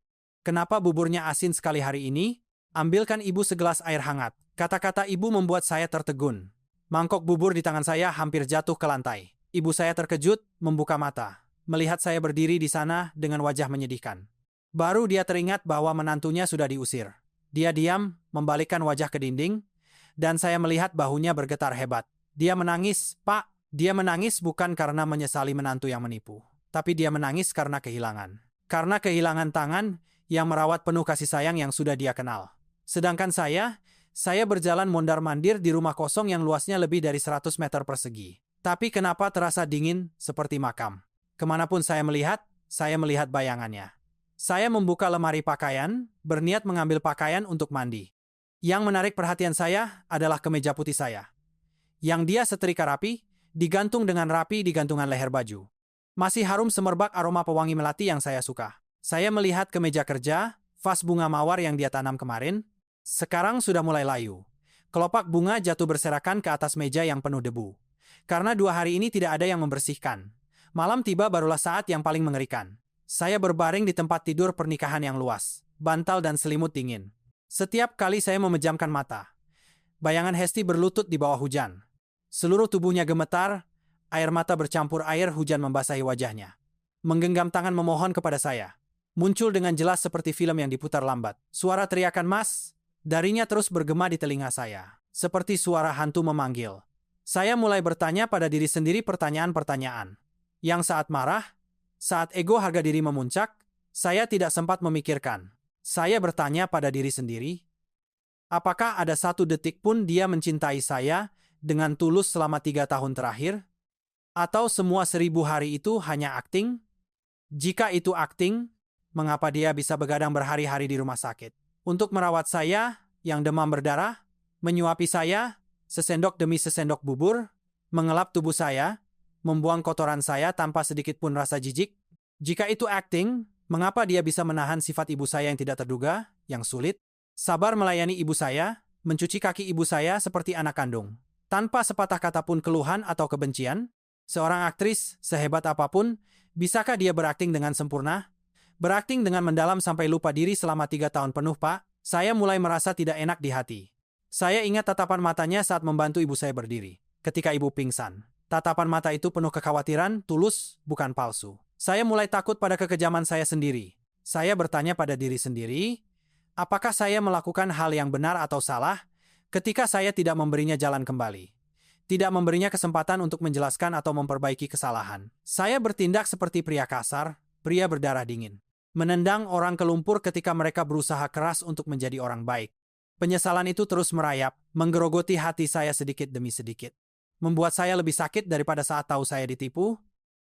"Kenapa buburnya asin sekali hari ini? Ambilkan ibu segelas air hangat." Kata-kata ibu membuat saya tertegun. Mangkok bubur di tangan saya hampir jatuh ke lantai. Ibu saya terkejut, membuka mata, melihat saya berdiri di sana dengan wajah menyedihkan. Baru dia teringat bahwa menantunya sudah diusir. Dia diam, membalikkan wajah ke dinding, dan saya melihat bahunya bergetar hebat. Dia menangis, "Pak." Dia menangis bukan karena menyesali menantu yang menipu, tapi dia menangis karena kehilangan. Karena kehilangan tangan yang merawat penuh kasih sayang yang sudah dia kenal. Sedangkan saya berjalan mondar-mandir di rumah kosong yang luasnya lebih dari 100 meter persegi. Tapi kenapa terasa dingin seperti makam? Kemanapun saya melihat bayangannya. Saya membuka lemari pakaian, berniat mengambil pakaian untuk mandi. Yang menarik perhatian saya adalah kemeja putih saya. Yang dia setrika rapi, digantung dengan rapi di gantungan leher baju. Masih harum semerbak aroma pewangi melati yang saya suka. Saya melihat kemeja kerja, vas bunga mawar yang dia tanam kemarin, sekarang sudah mulai layu. Kelopak bunga jatuh berserakan ke atas meja yang penuh debu. Karena 2 hari ini tidak ada yang membersihkan. Malam tiba barulah saat yang paling mengerikan. Saya berbaring di tempat tidur pernikahan yang luas, bantal dan selimut dingin. Setiap kali saya memejamkan mata, bayangan Hesti berlutut di bawah hujan. Seluruh tubuhnya gemetar, air mata bercampur air hujan membasahi wajahnya. Menggenggam tangan memohon kepada saya. Muncul dengan jelas seperti film yang diputar lambat. Suara teriakan "Mas!" darinya terus bergema di telinga saya. Seperti suara hantu memanggil. Saya mulai bertanya pada diri sendiri pertanyaan-pertanyaan. Yang saat marah, saat ego harga diri memuncak, saya tidak sempat memikirkan. Saya bertanya pada diri sendiri, apakah ada 1 detik pun dia mencintai saya dengan tulus selama 3 tahun terakhir? Atau semua 1000 hari itu hanya akting? Jika itu akting, mengapa dia bisa begadang berhari-hari di rumah sakit? Untuk merawat saya yang demam berdarah, menyuapi saya, sesendok demi sesendok bubur, mengelap tubuh saya, membuang kotoran saya tanpa sedikit pun rasa jijik? Jika itu acting, mengapa dia bisa menahan sifat ibu saya yang tidak terduga, yang sulit? Sabar melayani ibu saya, mencuci kaki ibu saya seperti anak kandung. Tanpa sepatah kata pun keluhan atau kebencian? Seorang aktris, sehebat apapun, bisakah dia berakting dengan sempurna? Berakting dengan mendalam sampai lupa diri selama 3 tahun penuh, Pak? Saya mulai merasa tidak enak di hati. Saya ingat tatapan matanya saat membantu ibu saya berdiri. Ketika ibu pingsan. Tatapan mata itu penuh kekhawatiran, tulus, bukan palsu. Saya mulai takut pada kekejaman saya sendiri. Saya bertanya pada diri sendiri, apakah saya melakukan hal yang benar atau salah ketika saya tidak memberinya jalan kembali? Tidak memberinya kesempatan untuk menjelaskan atau memperbaiki kesalahan. Saya bertindak seperti pria kasar, pria berdarah dingin. Menendang orang ke lumpur ketika mereka berusaha keras untuk menjadi orang baik. Penyesalan itu terus merayap, menggerogoti hati saya sedikit demi sedikit. Membuat saya lebih sakit daripada saat tahu saya ditipu.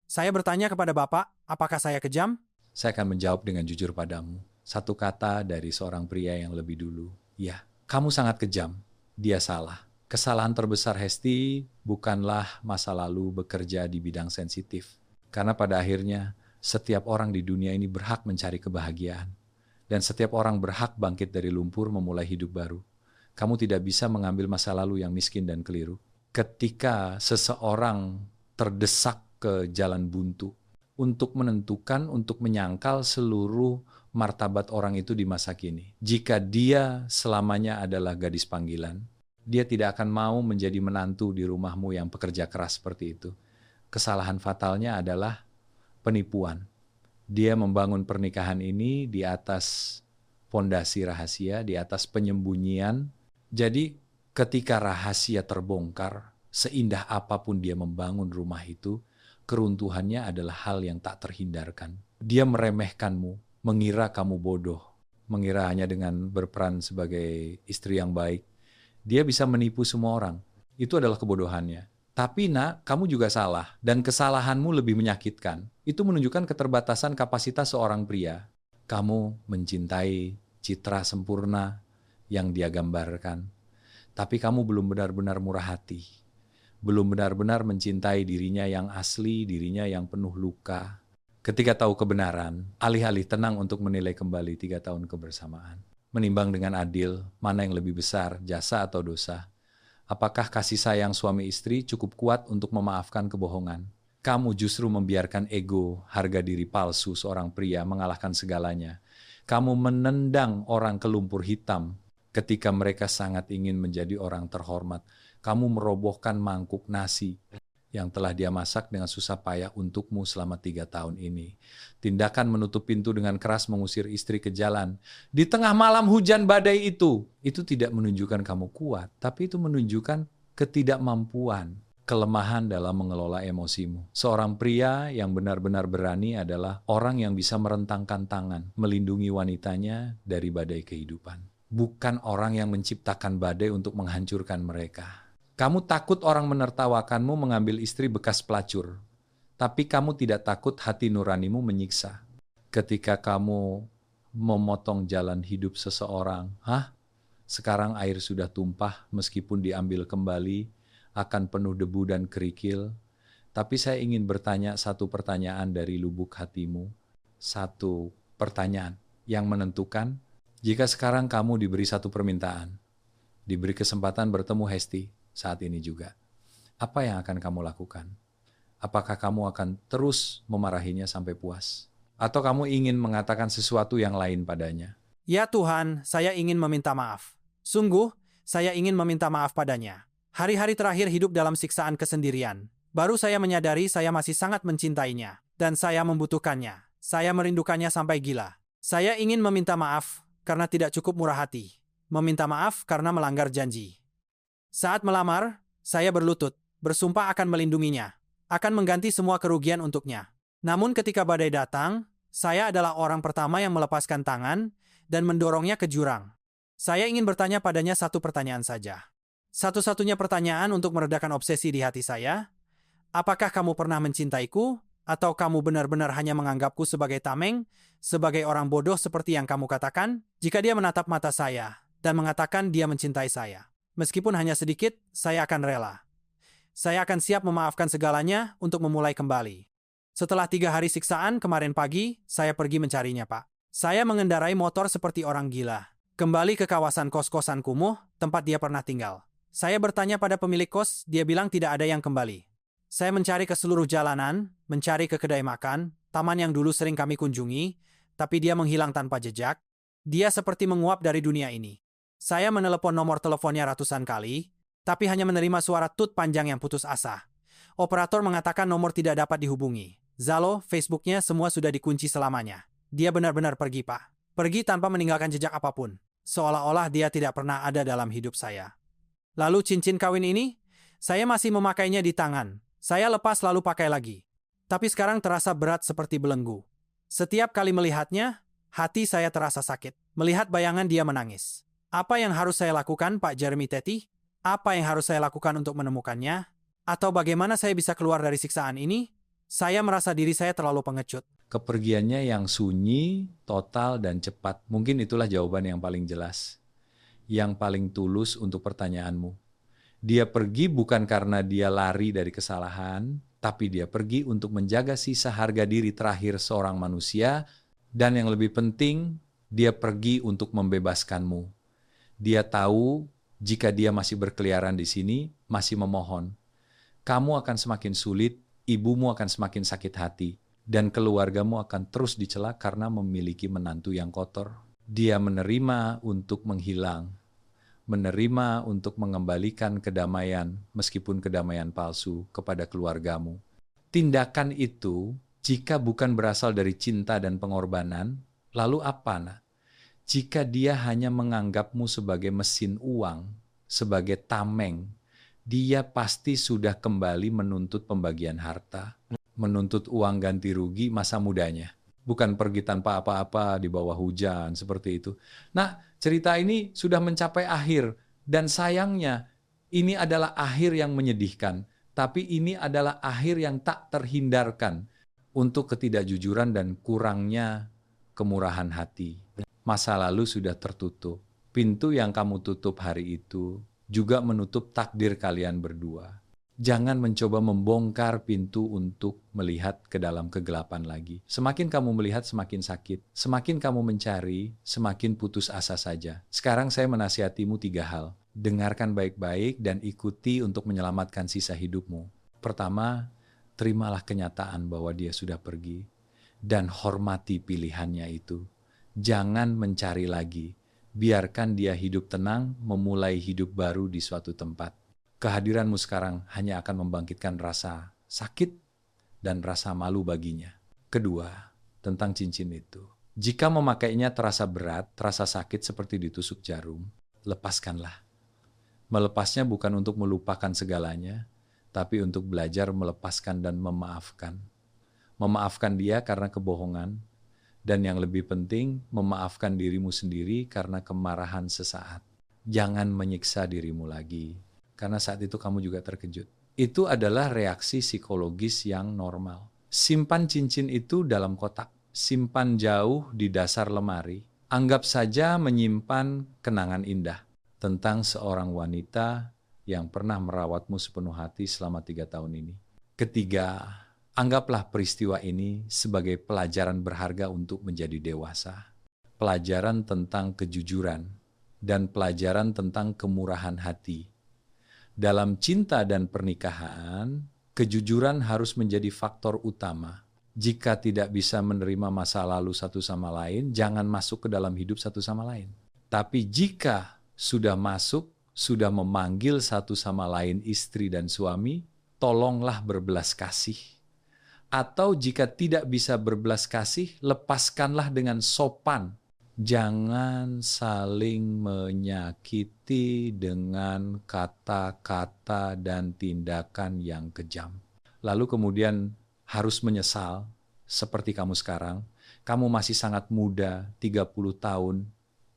Saya bertanya kepada Bapak, apakah saya kejam? Saya akan menjawab dengan jujur padamu. 1 kata dari seorang pria yang lebih dulu. Ya, kamu sangat kejam. Dia salah. Kesalahan terbesar Hesti bukanlah masa lalu bekerja di bidang sensitif. Karena pada akhirnya, setiap orang di dunia ini berhak mencari kebahagiaan. Dan setiap orang berhak bangkit dari lumpur memulai hidup baru. Kamu tidak bisa mengambil masa lalu yang miskin dan keliru. Ketika seseorang terdesak ke jalan buntu, untuk menentukan, untuk menyangkal seluruh martabat orang itu di masa kini. Jika dia selamanya adalah gadis panggilan, dia tidak akan mau menjadi menantu di rumahmu yang pekerja keras seperti itu. Kesalahan fatalnya adalah penipuan. Dia membangun pernikahan ini di atas fondasi rahasia, di atas penyembunyian. Jadi ketika rahasia terbongkar, seindah apapun dia membangun rumah itu, keruntuhannya adalah hal yang tak terhindarkan. Dia meremehkanmu, mengira kamu bodoh, mengira hanya dengan berperan sebagai istri yang baik, dia bisa menipu semua orang. Itu adalah kebodohannya. Tapi nak, kamu juga salah, dan kesalahanmu lebih menyakitkan. Itu menunjukkan keterbatasan kapasitas seorang pria. Kamu mencintai citra sempurna yang dia gambarkan, tapi kamu belum benar-benar murah hati. Belum benar-benar mencintai dirinya yang asli, dirinya yang penuh luka. Ketika tahu kebenaran, alih-alih tenang untuk menilai kembali 3 tahun kebersamaan. Menimbang dengan adil, mana yang lebih besar, jasa atau dosa. Apakah kasih sayang suami istri cukup kuat untuk memaafkan kebohongan? Kamu justru membiarkan ego, harga diri palsu seorang pria mengalahkan segalanya. Kamu menendang orang ke lumpur hitam ketika mereka sangat ingin menjadi orang terhormat. Kamu merobohkan mangkuk nasi yang telah dia masak dengan susah payah untukmu selama 3 tahun ini. Tindakan menutup pintu dengan keras mengusir istri ke jalan. Di tengah malam hujan badai itu tidak menunjukkan kamu kuat, tapi itu menunjukkan ketidakmampuan, kelemahan dalam mengelola emosimu. Seorang pria yang benar-benar berani adalah orang yang bisa merentangkan tangan, melindungi wanitanya dari badai kehidupan. Bukan orang yang menciptakan badai untuk menghancurkan mereka. Kamu takut orang menertawakanmu mengambil istri bekas pelacur, tapi kamu tidak takut hati nuranimu menyiksa. Ketika kamu memotong jalan hidup seseorang, sekarang air sudah tumpah meskipun diambil kembali, akan penuh debu dan kerikil. Tapi saya ingin bertanya satu pertanyaan dari lubuk hatimu, satu pertanyaan yang menentukan. Jika sekarang kamu diberi satu permintaan, diberi kesempatan bertemu Hesti, saat ini juga, apa yang akan kamu lakukan? Apakah kamu akan terus memarahinya sampai puas? Atau kamu ingin mengatakan sesuatu yang lain padanya? Ya Tuhan, saya ingin meminta maaf. Sungguh, saya ingin meminta maaf padanya. Hari-hari terakhir hidup dalam siksaan kesendirian. Baru saya menyadari saya masih sangat mencintainya. Dan saya membutuhkannya. Saya merindukannya sampai gila. Saya ingin meminta maaf karena tidak cukup murah hati. Meminta maaf karena melanggar janji. Saat melamar, saya berlutut, bersumpah akan melindunginya, akan mengganti semua kerugian untuknya. Namun ketika badai datang, saya adalah orang pertama yang melepaskan tangan dan mendorongnya ke jurang. Saya ingin bertanya padanya satu pertanyaan saja. Satu-satunya pertanyaan untuk meredakan obsesi di hati saya, apakah kamu pernah mencintaiku, atau kamu benar-benar hanya menganggapku sebagai tameng, sebagai orang bodoh seperti yang kamu katakan? Jika dia menatap mata saya dan mengatakan dia mencintai saya, meskipun hanya sedikit, saya akan rela. Saya akan siap memaafkan segalanya untuk memulai kembali. Setelah 3 hari siksaan kemarin pagi, saya pergi mencarinya, Pak. Saya mengendarai motor seperti orang gila. Kembali ke kawasan kos-kosan kumuh, tempat dia pernah tinggal. Saya bertanya pada pemilik kos, dia bilang tidak ada yang kembali. Saya mencari ke seluruh jalanan, mencari ke kedai makan, taman yang dulu sering kami kunjungi, tapi dia menghilang tanpa jejak. Dia seperti menguap dari dunia ini. Saya menelepon nomor teleponnya ratusan kali, tapi hanya menerima suara tut panjang yang putus asa. Operator mengatakan nomor tidak dapat dihubungi. Zalo, Facebooknya semua sudah dikunci selamanya. Dia benar-benar pergi, Pak. Pergi tanpa meninggalkan jejak apapun. Seolah-olah dia tidak pernah ada dalam hidup saya. Lalu cincin kawin ini, saya masih memakainya di tangan. Saya lepas lalu pakai lagi. Tapi sekarang terasa berat seperti belenggu. Setiap kali melihatnya, hati saya terasa sakit. Melihat bayangan dia menangis. Apa yang harus saya lakukan, Pak Jeremy Teti? Apa yang harus saya lakukan untuk menemukannya? Atau bagaimana saya bisa keluar dari siksaan ini? Saya merasa diri saya terlalu pengecut. Kepergiannya yang sunyi, total, dan cepat. Mungkin itulah jawaban yang paling jelas. Yang paling tulus untuk pertanyaanmu. Dia pergi bukan karena dia lari dari kesalahan, tapi dia pergi untuk menjaga sisa harga diri terakhir seorang manusia, dan yang lebih penting, dia pergi untuk membebaskanmu. Dia tahu jika dia masih berkeliaran di sini, masih memohon. Kamu akan semakin sulit, ibumu akan semakin sakit hati. dan keluargamu akan terus dicela karena memiliki menantu yang kotor. Dia menerima untuk menghilang, menerima untuk mengembalikan kedamaian meskipun kedamaian palsu kepada keluargamu. Tindakan itu jika bukan berasal dari cinta dan pengorbanan, lalu apa, nak? Jika dia hanya menganggapmu sebagai mesin uang, sebagai tameng, dia pasti sudah kembali menuntut pembagian harta, menuntut uang ganti rugi masa mudanya. Bukan pergi tanpa apa-apa di bawah hujan seperti itu. Nah, cerita ini sudah mencapai akhir dan sayangnya ini adalah akhir yang menyedihkan, tapi ini adalah akhir yang tak terhindarkan untuk ketidakjujuran dan kurangnya kemurahan hati. Masa lalu sudah tertutup. Pintu yang kamu tutup hari itu juga menutup takdir kalian berdua. Jangan mencoba membongkar pintu untuk melihat ke dalam kegelapan lagi. Semakin kamu melihat, semakin sakit. Semakin kamu mencari, semakin putus asa saja. Sekarang saya menasihatimu 3 hal. Dengarkan baik-baik dan ikuti untuk menyelamatkan sisa hidupmu. Pertama, terimalah kenyataan bahwa dia sudah pergi dan hormati pilihannya itu. Jangan mencari lagi. Biarkan dia hidup tenang, memulai hidup baru di suatu tempat. Kehadiranmu sekarang hanya akan membangkitkan rasa sakit dan rasa malu baginya. Kedua, tentang cincin itu. Jika memakainya terasa berat, terasa sakit seperti ditusuk jarum, lepaskanlah. Melepasnya bukan untuk melupakan segalanya, tapi untuk belajar melepaskan dan memaafkan. Memaafkan dia karena kebohongan, dan yang lebih penting, memaafkan dirimu sendiri karena kemarahan sesaat. Jangan menyiksa dirimu lagi, karena saat itu kamu juga terkejut. Itu adalah reaksi psikologis yang normal. Simpan cincin itu dalam kotak, simpan jauh di dasar lemari. Anggap saja menyimpan kenangan indah tentang seorang wanita yang pernah merawatmu sepenuh hati selama 3 tahun ini. Ketiga, anggaplah peristiwa ini sebagai pelajaran berharga untuk menjadi dewasa. Pelajaran tentang kejujuran dan pelajaran tentang kemurahan hati. Dalam cinta dan pernikahan, kejujuran harus menjadi faktor utama. Jika tidak bisa menerima masa lalu satu sama lain, jangan masuk ke dalam hidup satu sama lain. Tapi jika sudah masuk, sudah memanggil satu sama lain istri dan suami, tolonglah berbelas kasih. Atau jika tidak bisa berbelas kasih, lepaskanlah dengan sopan. Jangan saling menyakiti dengan kata-kata dan tindakan yang kejam. Lalu kemudian harus menyesal seperti kamu sekarang. Kamu masih sangat muda, 30 tahun,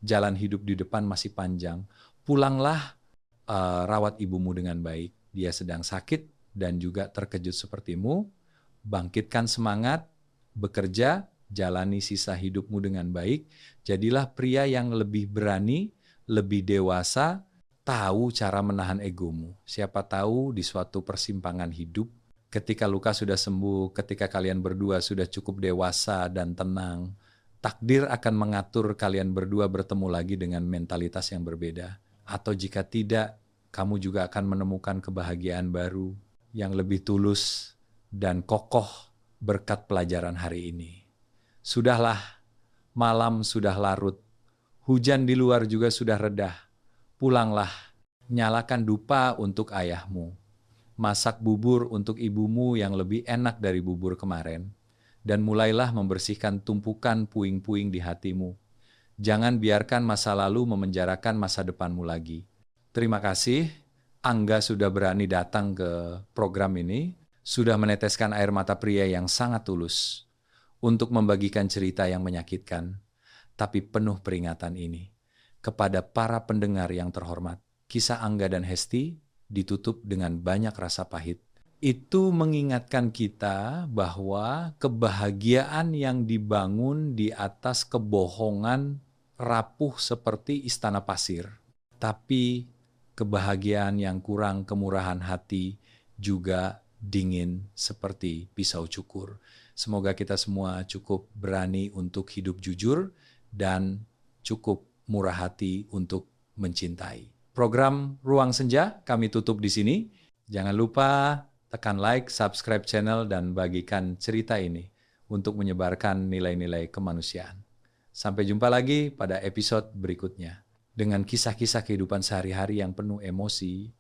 jalan hidup di depan masih panjang. Pulanglah, rawat ibumu dengan baik. Dia sedang sakit dan juga terkejut sepertimu. Bangkitkan semangat, bekerja, jalani sisa hidupmu dengan baik. Jadilah pria yang lebih berani, lebih dewasa, tahu cara menahan egomu. Siapa tahu di suatu persimpangan hidup, ketika luka sudah sembuh, ketika kalian berdua sudah cukup dewasa dan tenang, takdir akan mengatur kalian berdua bertemu lagi dengan mentalitas yang berbeda. Atau jika tidak, kamu juga akan menemukan kebahagiaan baru yang lebih tulus dan kokoh berkat pelajaran hari ini. Sudahlah, malam sudah larut, hujan di luar juga sudah redah. Pulanglah, nyalakan dupa untuk ayahmu. Masak bubur untuk ibumu yang lebih enak dari bubur kemarin. Dan mulailah membersihkan tumpukan puing-puing di hatimu. Jangan biarkan masa lalu memenjarakan masa depanmu lagi. Terima kasih, Angga sudah berani datang ke program ini, sudah meneteskan air mata pria yang sangat tulus untuk membagikan cerita yang menyakitkan, tapi penuh peringatan ini. Kepada para pendengar yang terhormat, kisah Angga dan Hesti ditutup dengan banyak rasa pahit. Itu mengingatkan kita bahwa kebahagiaan yang dibangun di atas kebohongan rapuh seperti istana pasir. Tapi kebahagiaan yang kurang kemurahan hati juga dingin seperti pisau cukur. Semoga kita semua cukup berani untuk hidup jujur dan cukup murah hati untuk mencintai. Program Ruang Senja kami tutup di sini. Jangan lupa tekan like, subscribe channel, dan bagikan cerita ini untuk menyebarkan nilai-nilai kemanusiaan. Sampai jumpa lagi pada episode berikutnya. Dengan kisah-kisah kehidupan sehari-hari yang penuh emosi,